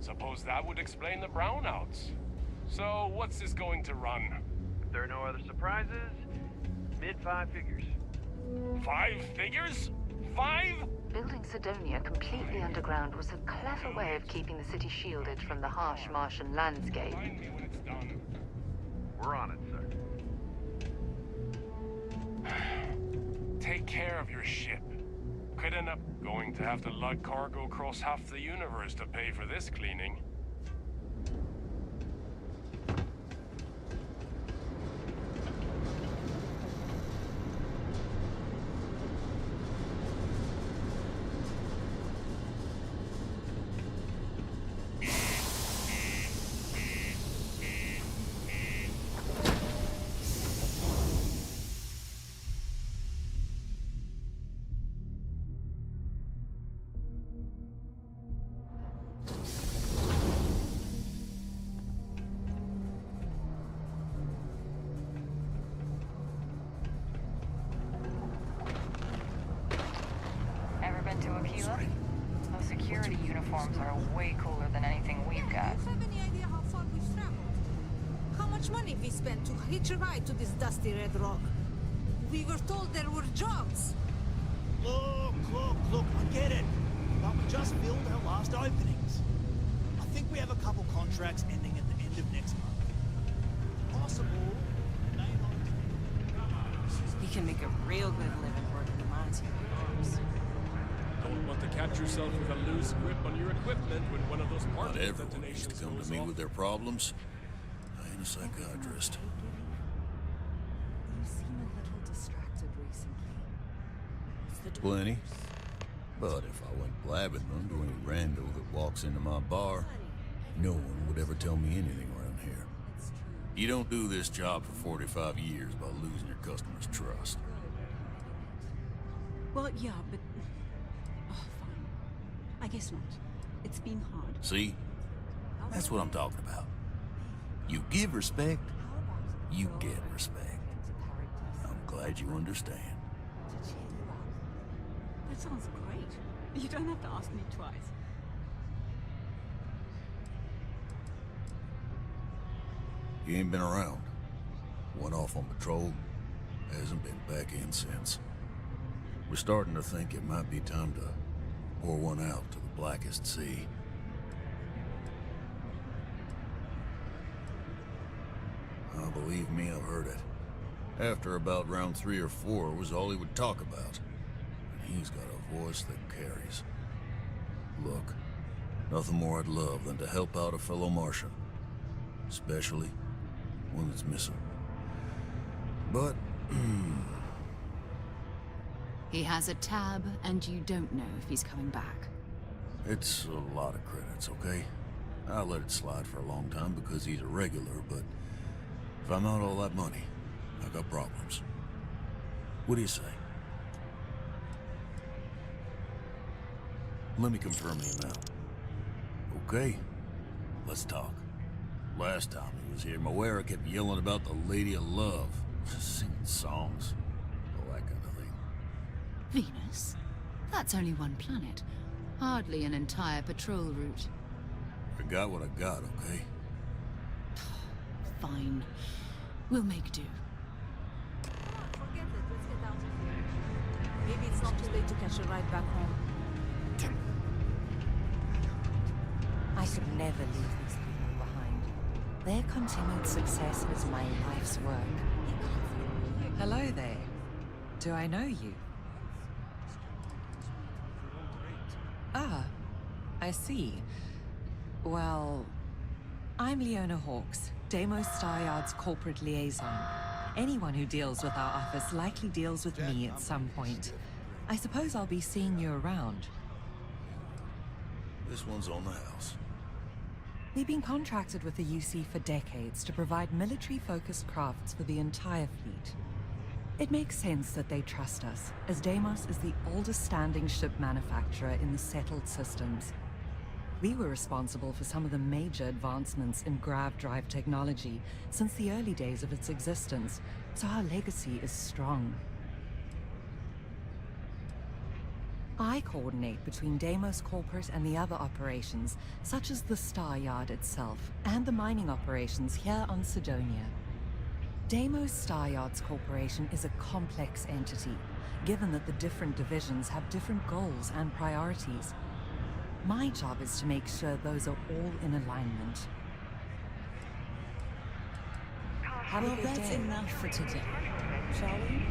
Suppose that would explain the brownouts. So, what's this going to run? If there are no other surprises, mid-5 figures. 5 figures? 5? Building Sidonia completely underground was a clever way of keeping the city shielded from the harsh Martian landscape. Find me when it's done. We're on it, sir. Take care of your ship. Could end up going to have to lug cargo across half the universe to pay for this cleaning. Those security uniforms are way cooler than anything we've got. Do you have any idea how far we've traveled? How much money we spent to hitch a ride to this dusty red rock? We were told there were jobs. Look, I get it. But we just filled our last openings. I think we have a couple contracts ending at the end of next month. Possible. You can make a real good living working the mines here. Don't want to catch yourself with a loose grip on your equipment when one of those Not particle everyone needs to come to me with their problems. I ain't a psychiatrist. You seem a little distracted recently. Plenty. But if I went blabbing them to any rando that walks into my bar, no one would ever tell me anything around here. You don't do this job for 45 years by losing your customers' trust. Well, yeah, but... Oh, fine. I guess not. It's been hard. See? That's what I'm talking about. You give respect, you get respect. I'm glad you understand. That sounds great. You don't have to ask me twice. You ain't been around. Went off on patrol. Hasn't been back in since. We're starting to think it might be time to pour one out to the blackest sea. Oh, believe me, I've heard it. After about round 3 or 4 was all he would talk about. And he's got a voice that carries. Look, nothing more I'd love than to help out a fellow Martian. Especially one that's missing. But... He has a tab, and you don't know if he's coming back. it's a lot of credits, okay? I let it slide for a long time because he's a regular, but if I'm out all that money, I got problems. What do you say? Let me confirm the amount. Okay, let's talk. Last time he was here, Moera kept yelling about the Lady of Love, singing songs, all that kind of thing. Venus? That's only one planet. Hardly an entire patrol route. I got what I got, okay? Fine. We'll make do. Forget it. Let's get out of here. Maybe it's not too late to catch a ride back home. I should never leave these people behind. Their continued success is my life's work. Hello there. Do I know you? Ah, I see. Well, I'm Leona Hawks, Deimos Staryard's corporate liaison. Anyone who deals with our office likely deals with me at some point. I suppose I'll be seeing you around. This one's on the house. We've been contracted with the UC for decades to provide military-focused crafts for the entire fleet. It makes sense that they trust us, as Deimos is the oldest standing ship manufacturer in the settled systems. We were responsible for some of the major advancements in grav drive technology since the early days of its existence, so our legacy is strong. I coordinate between Deimos Corporate and the other operations, such as the Staryard itself, and the mining operations here on Sidonia. Deimos Staryards Corporation is a complex entity, given that the different divisions have different goals and priorities. My job is to make sure those are all in alignment. Well, that's enough for today, shall we?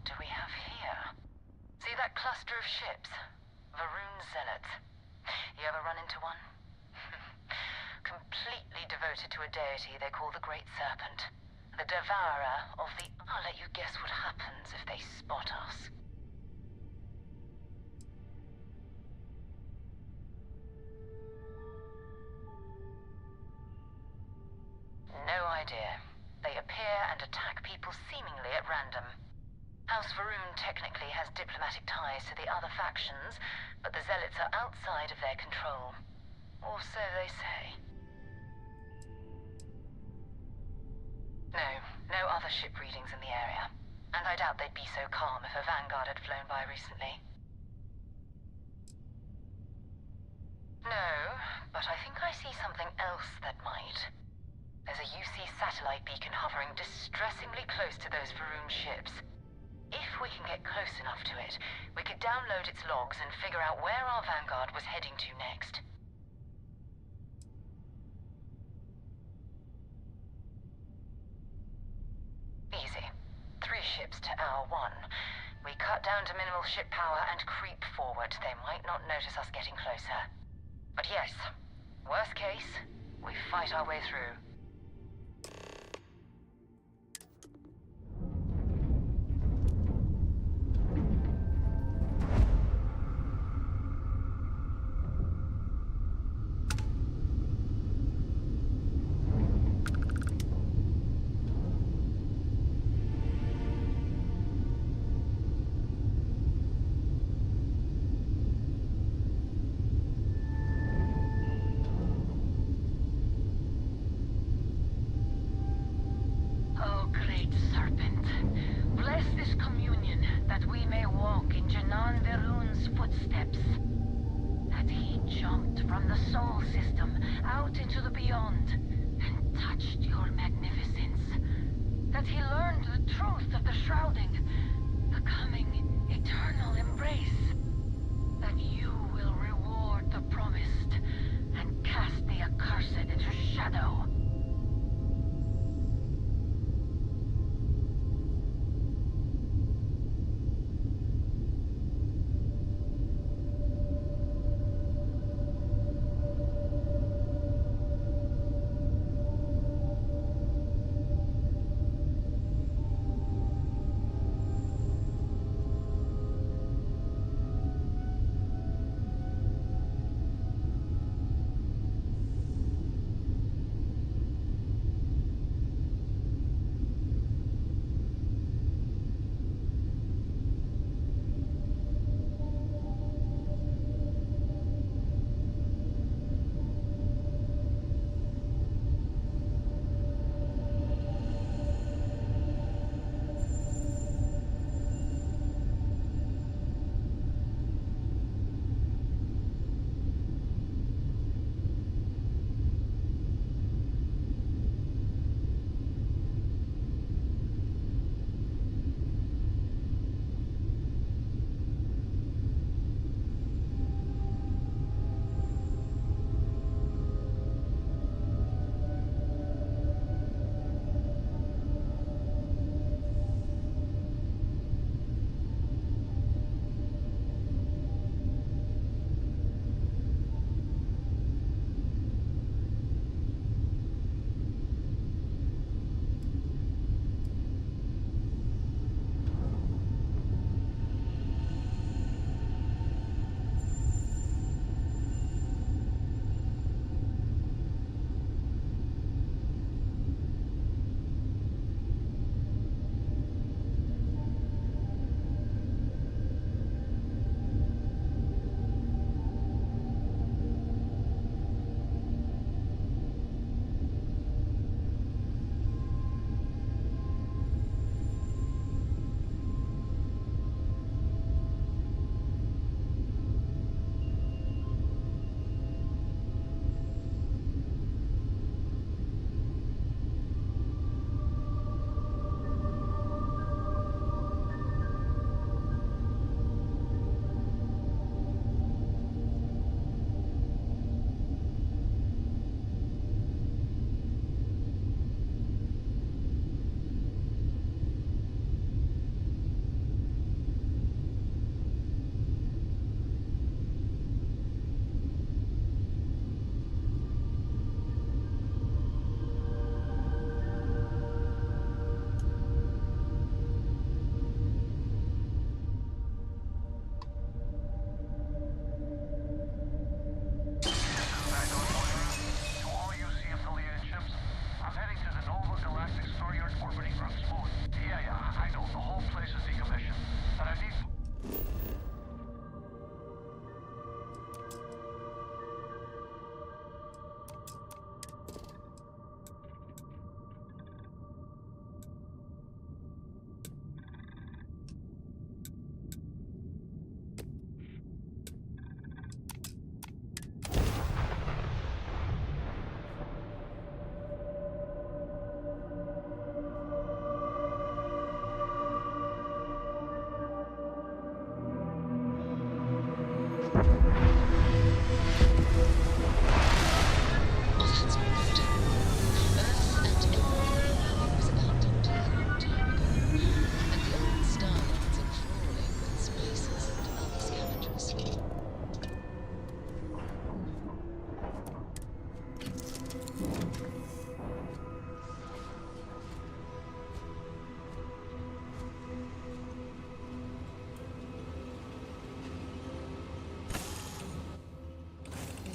What do we have here? See that cluster of ships? Varun Zealots. You ever run into one? Completely devoted to a deity they call the Great Serpent. The devourer of the... I'll let you guess what happens if they spot us. No idea. They appear and attack people seemingly at random. House Varun technically has diplomatic ties to the other factions, but the Zealots are outside of their control. Or so they say. No other ship readings in the area. And I doubt they'd be so calm if a vanguard had flown by recently. No, but I think I see something else that might. There's a UC satellite beacon hovering distressingly close to those Varun ships. If we can get close enough to it, we could download its logs and figure out where our vanguard was heading to next. Easy. 3 ships to our 1. We cut down to minimal ship power and creep forward. They might not notice us getting closer. But yes, worst case, we fight our way through.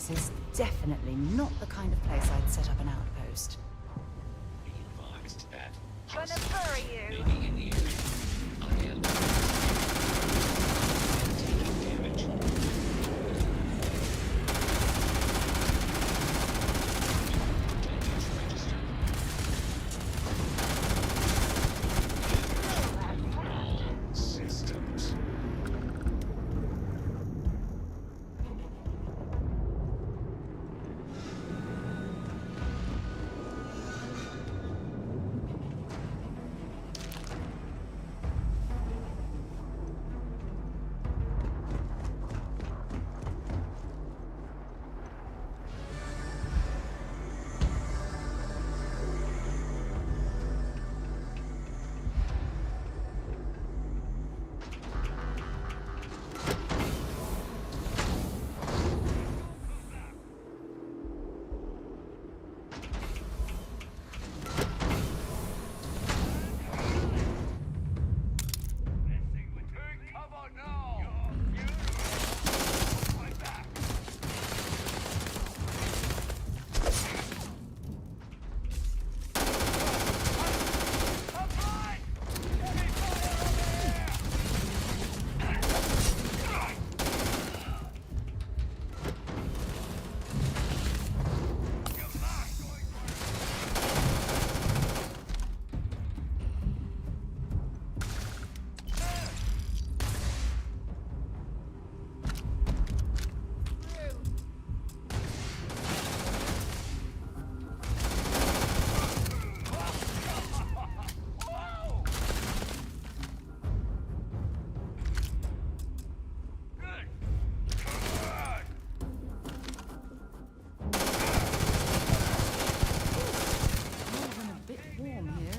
This is definitely not the kind of place I'd set up an outpost. Gonna bury you.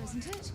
Isn't it?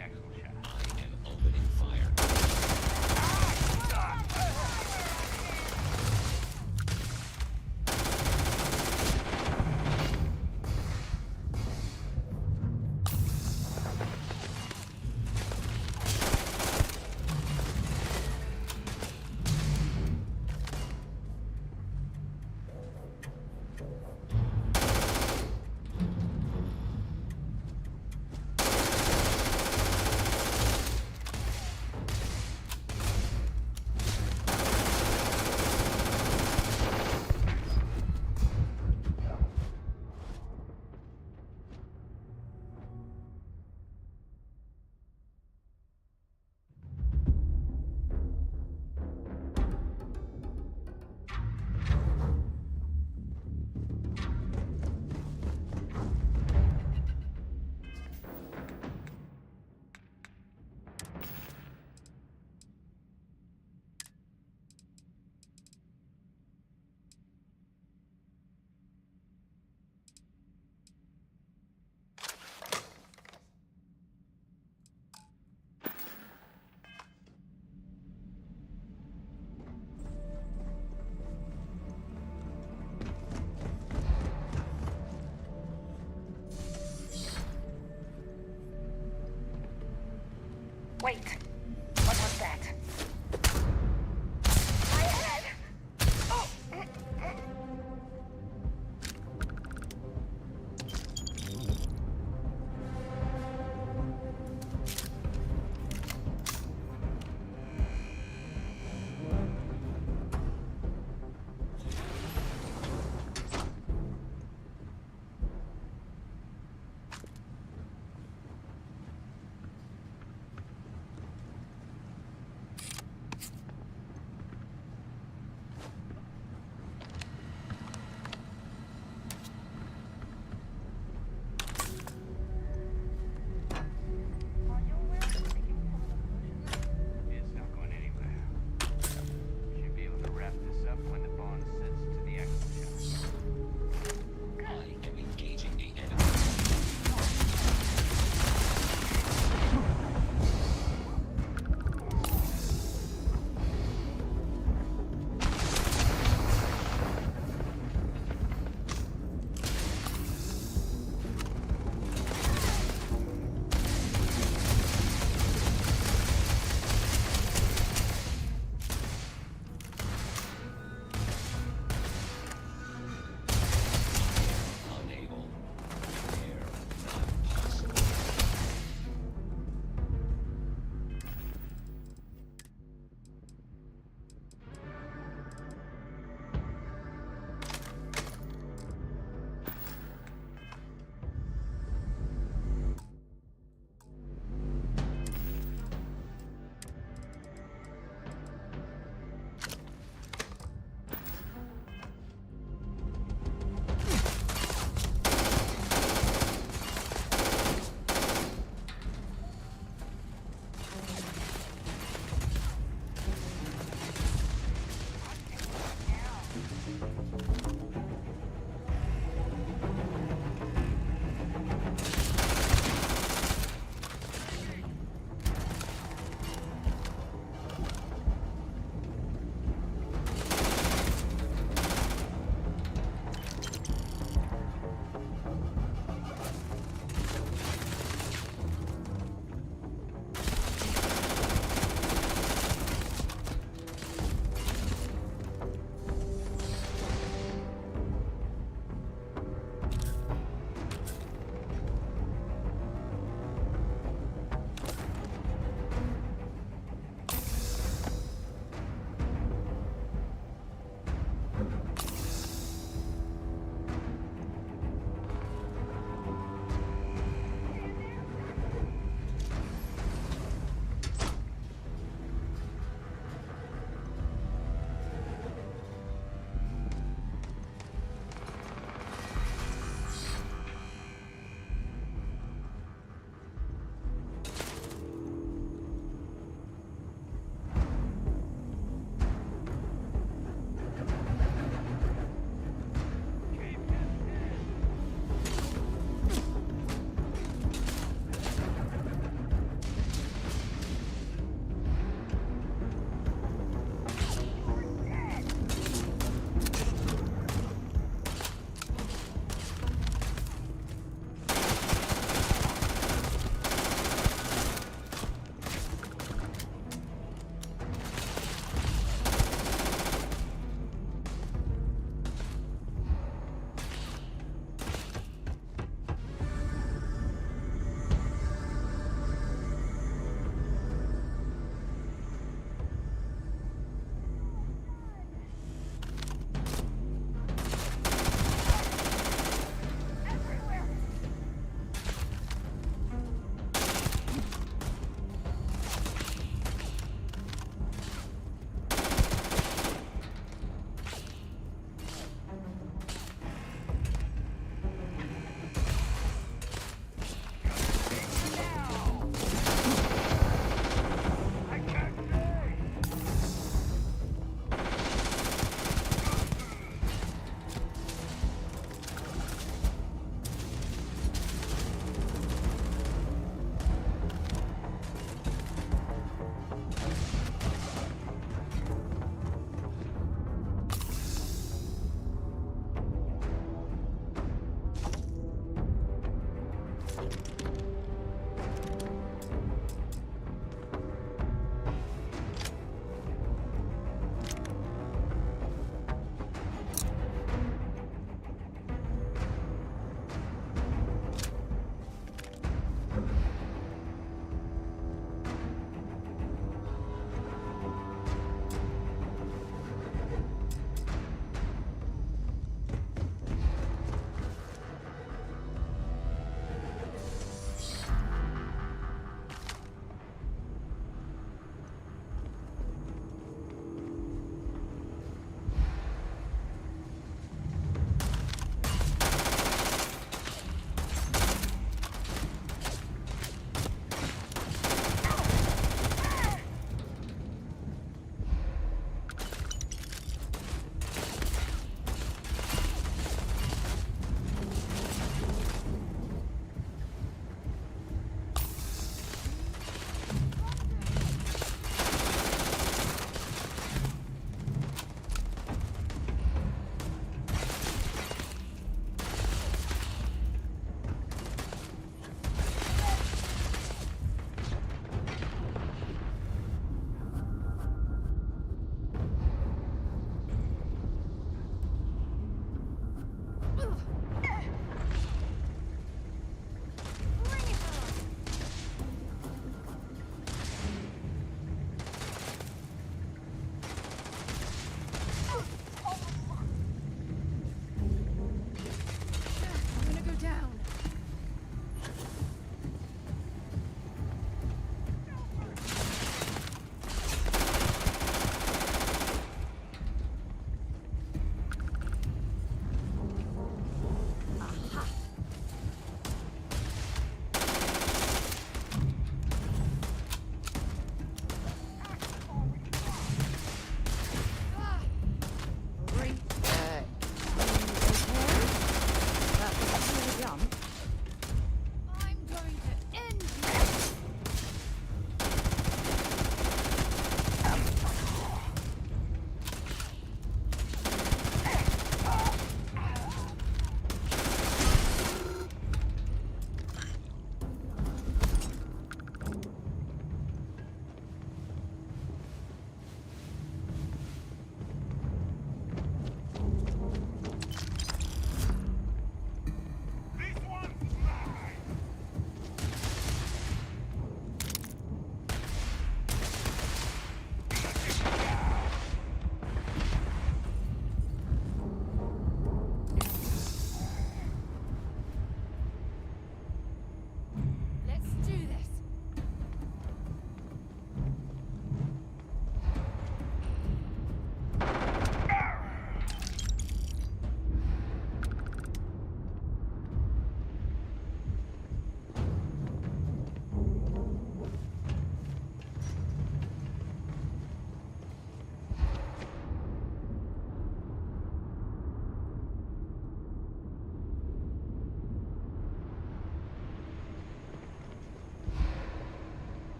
axle shaft. I am opening fire. Wait, what was that? My head! Oh!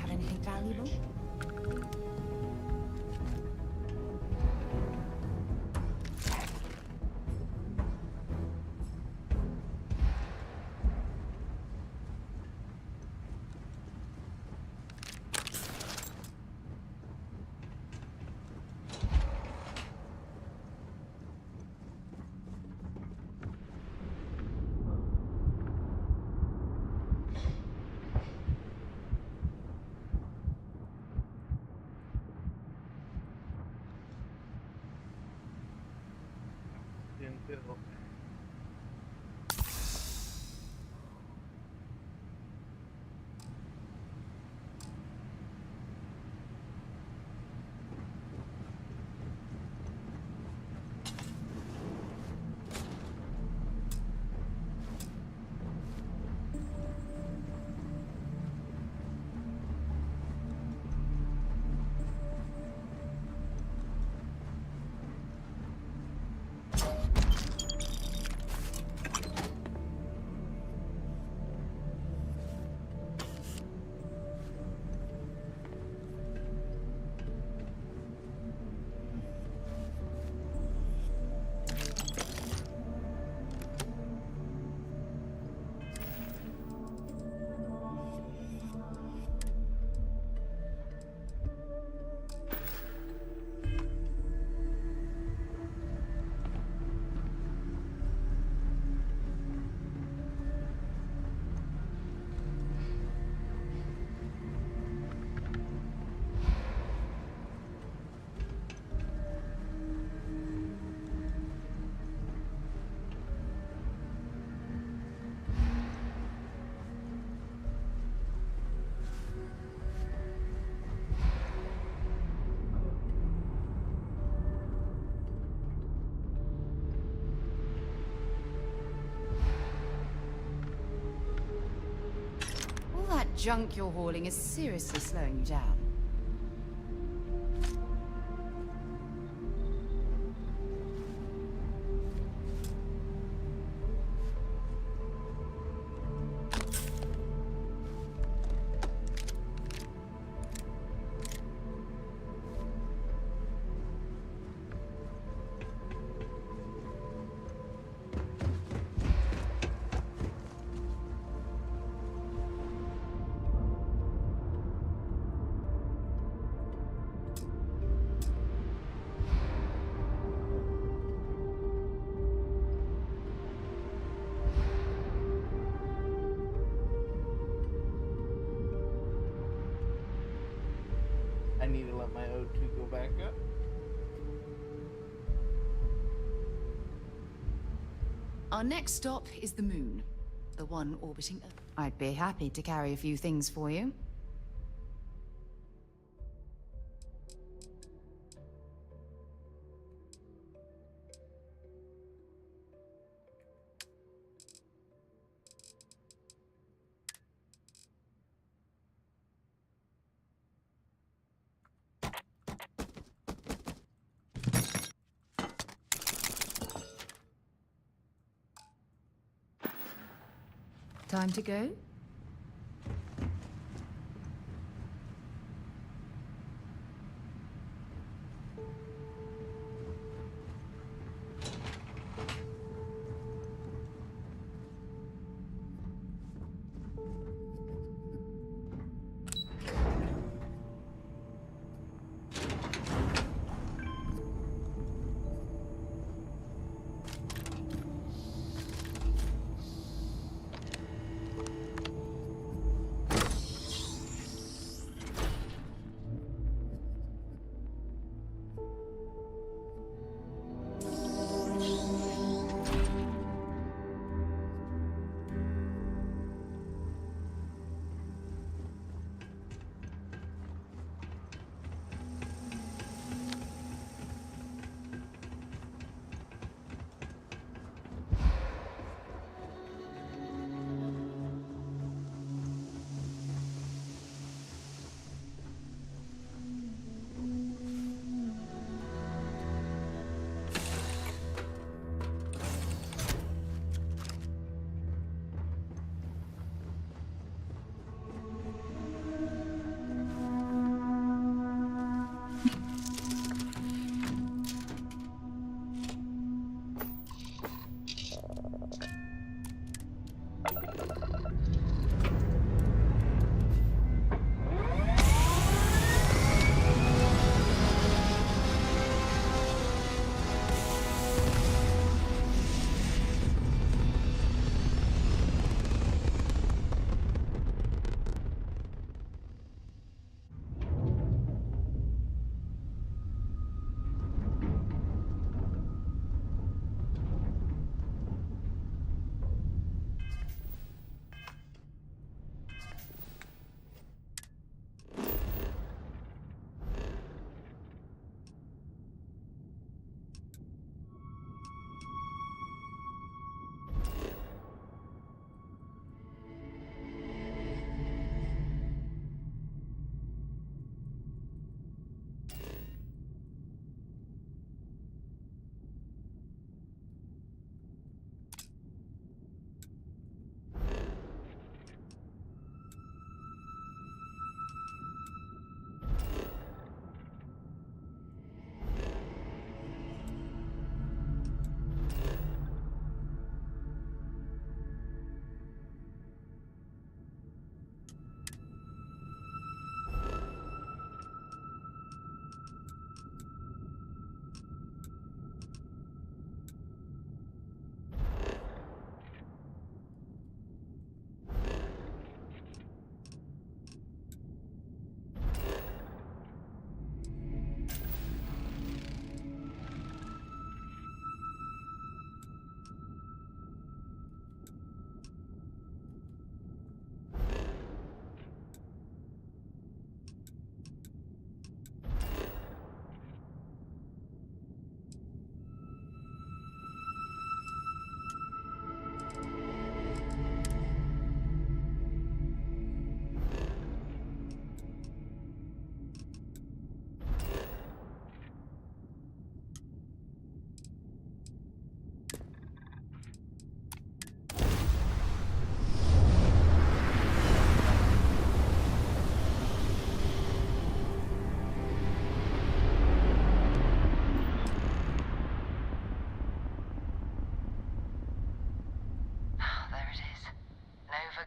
Have anything valuable? Bill. All that junk you're hauling is seriously slowing you down. I need to let my O2 go back up. Our next stop is the moon, the one orbiting Earth. I'd be happy to carry a few things for you. Time to go?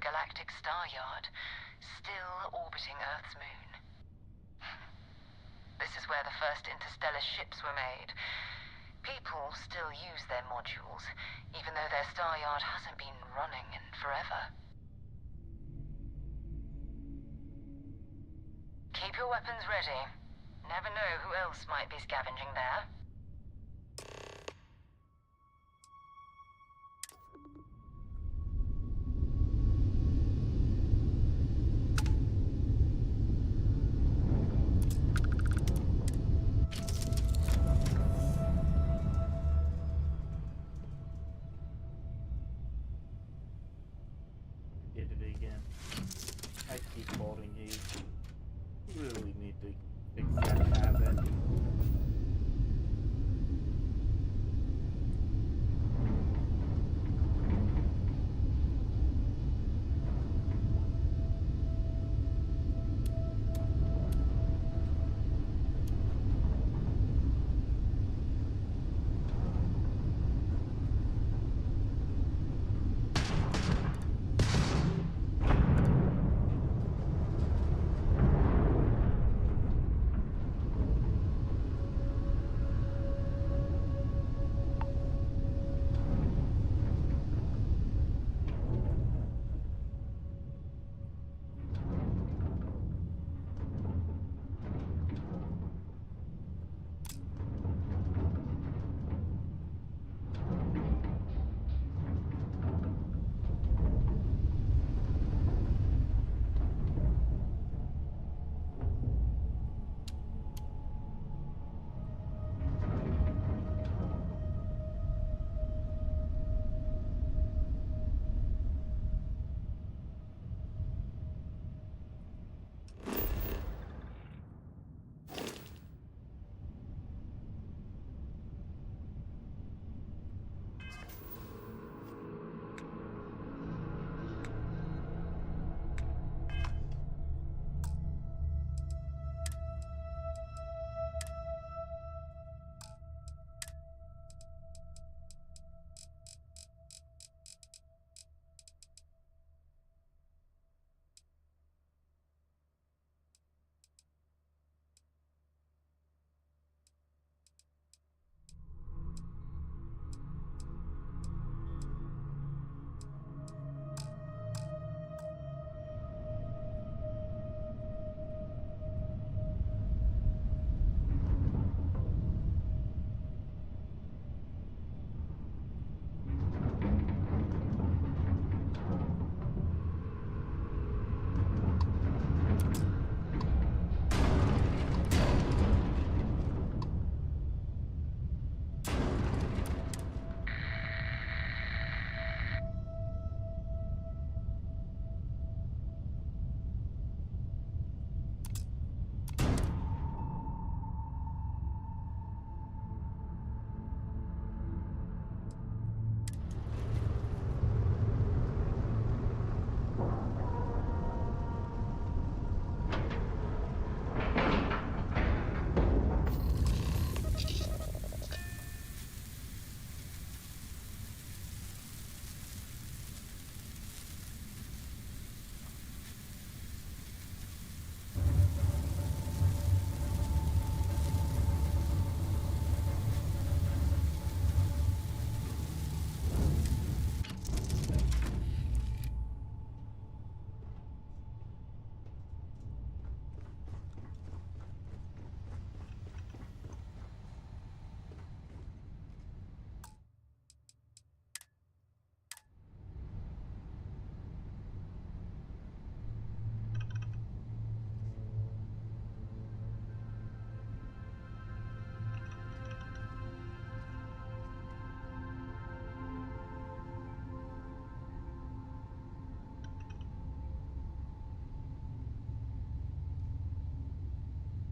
Galactic Star Yard, still orbiting Earth's moon. This is where the first interstellar ships were made. People still use their modules, even though their star yard hasn't been running in forever. Keep your weapons ready. Never know who else might be scavenging there. Did it again. I keep holding you. Really need to fix that habit.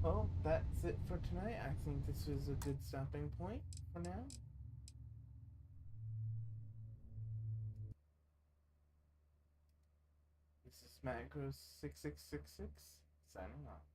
Well, that's it for tonight. I think this was a good stopping point for now. This is Macros 6666 signing off.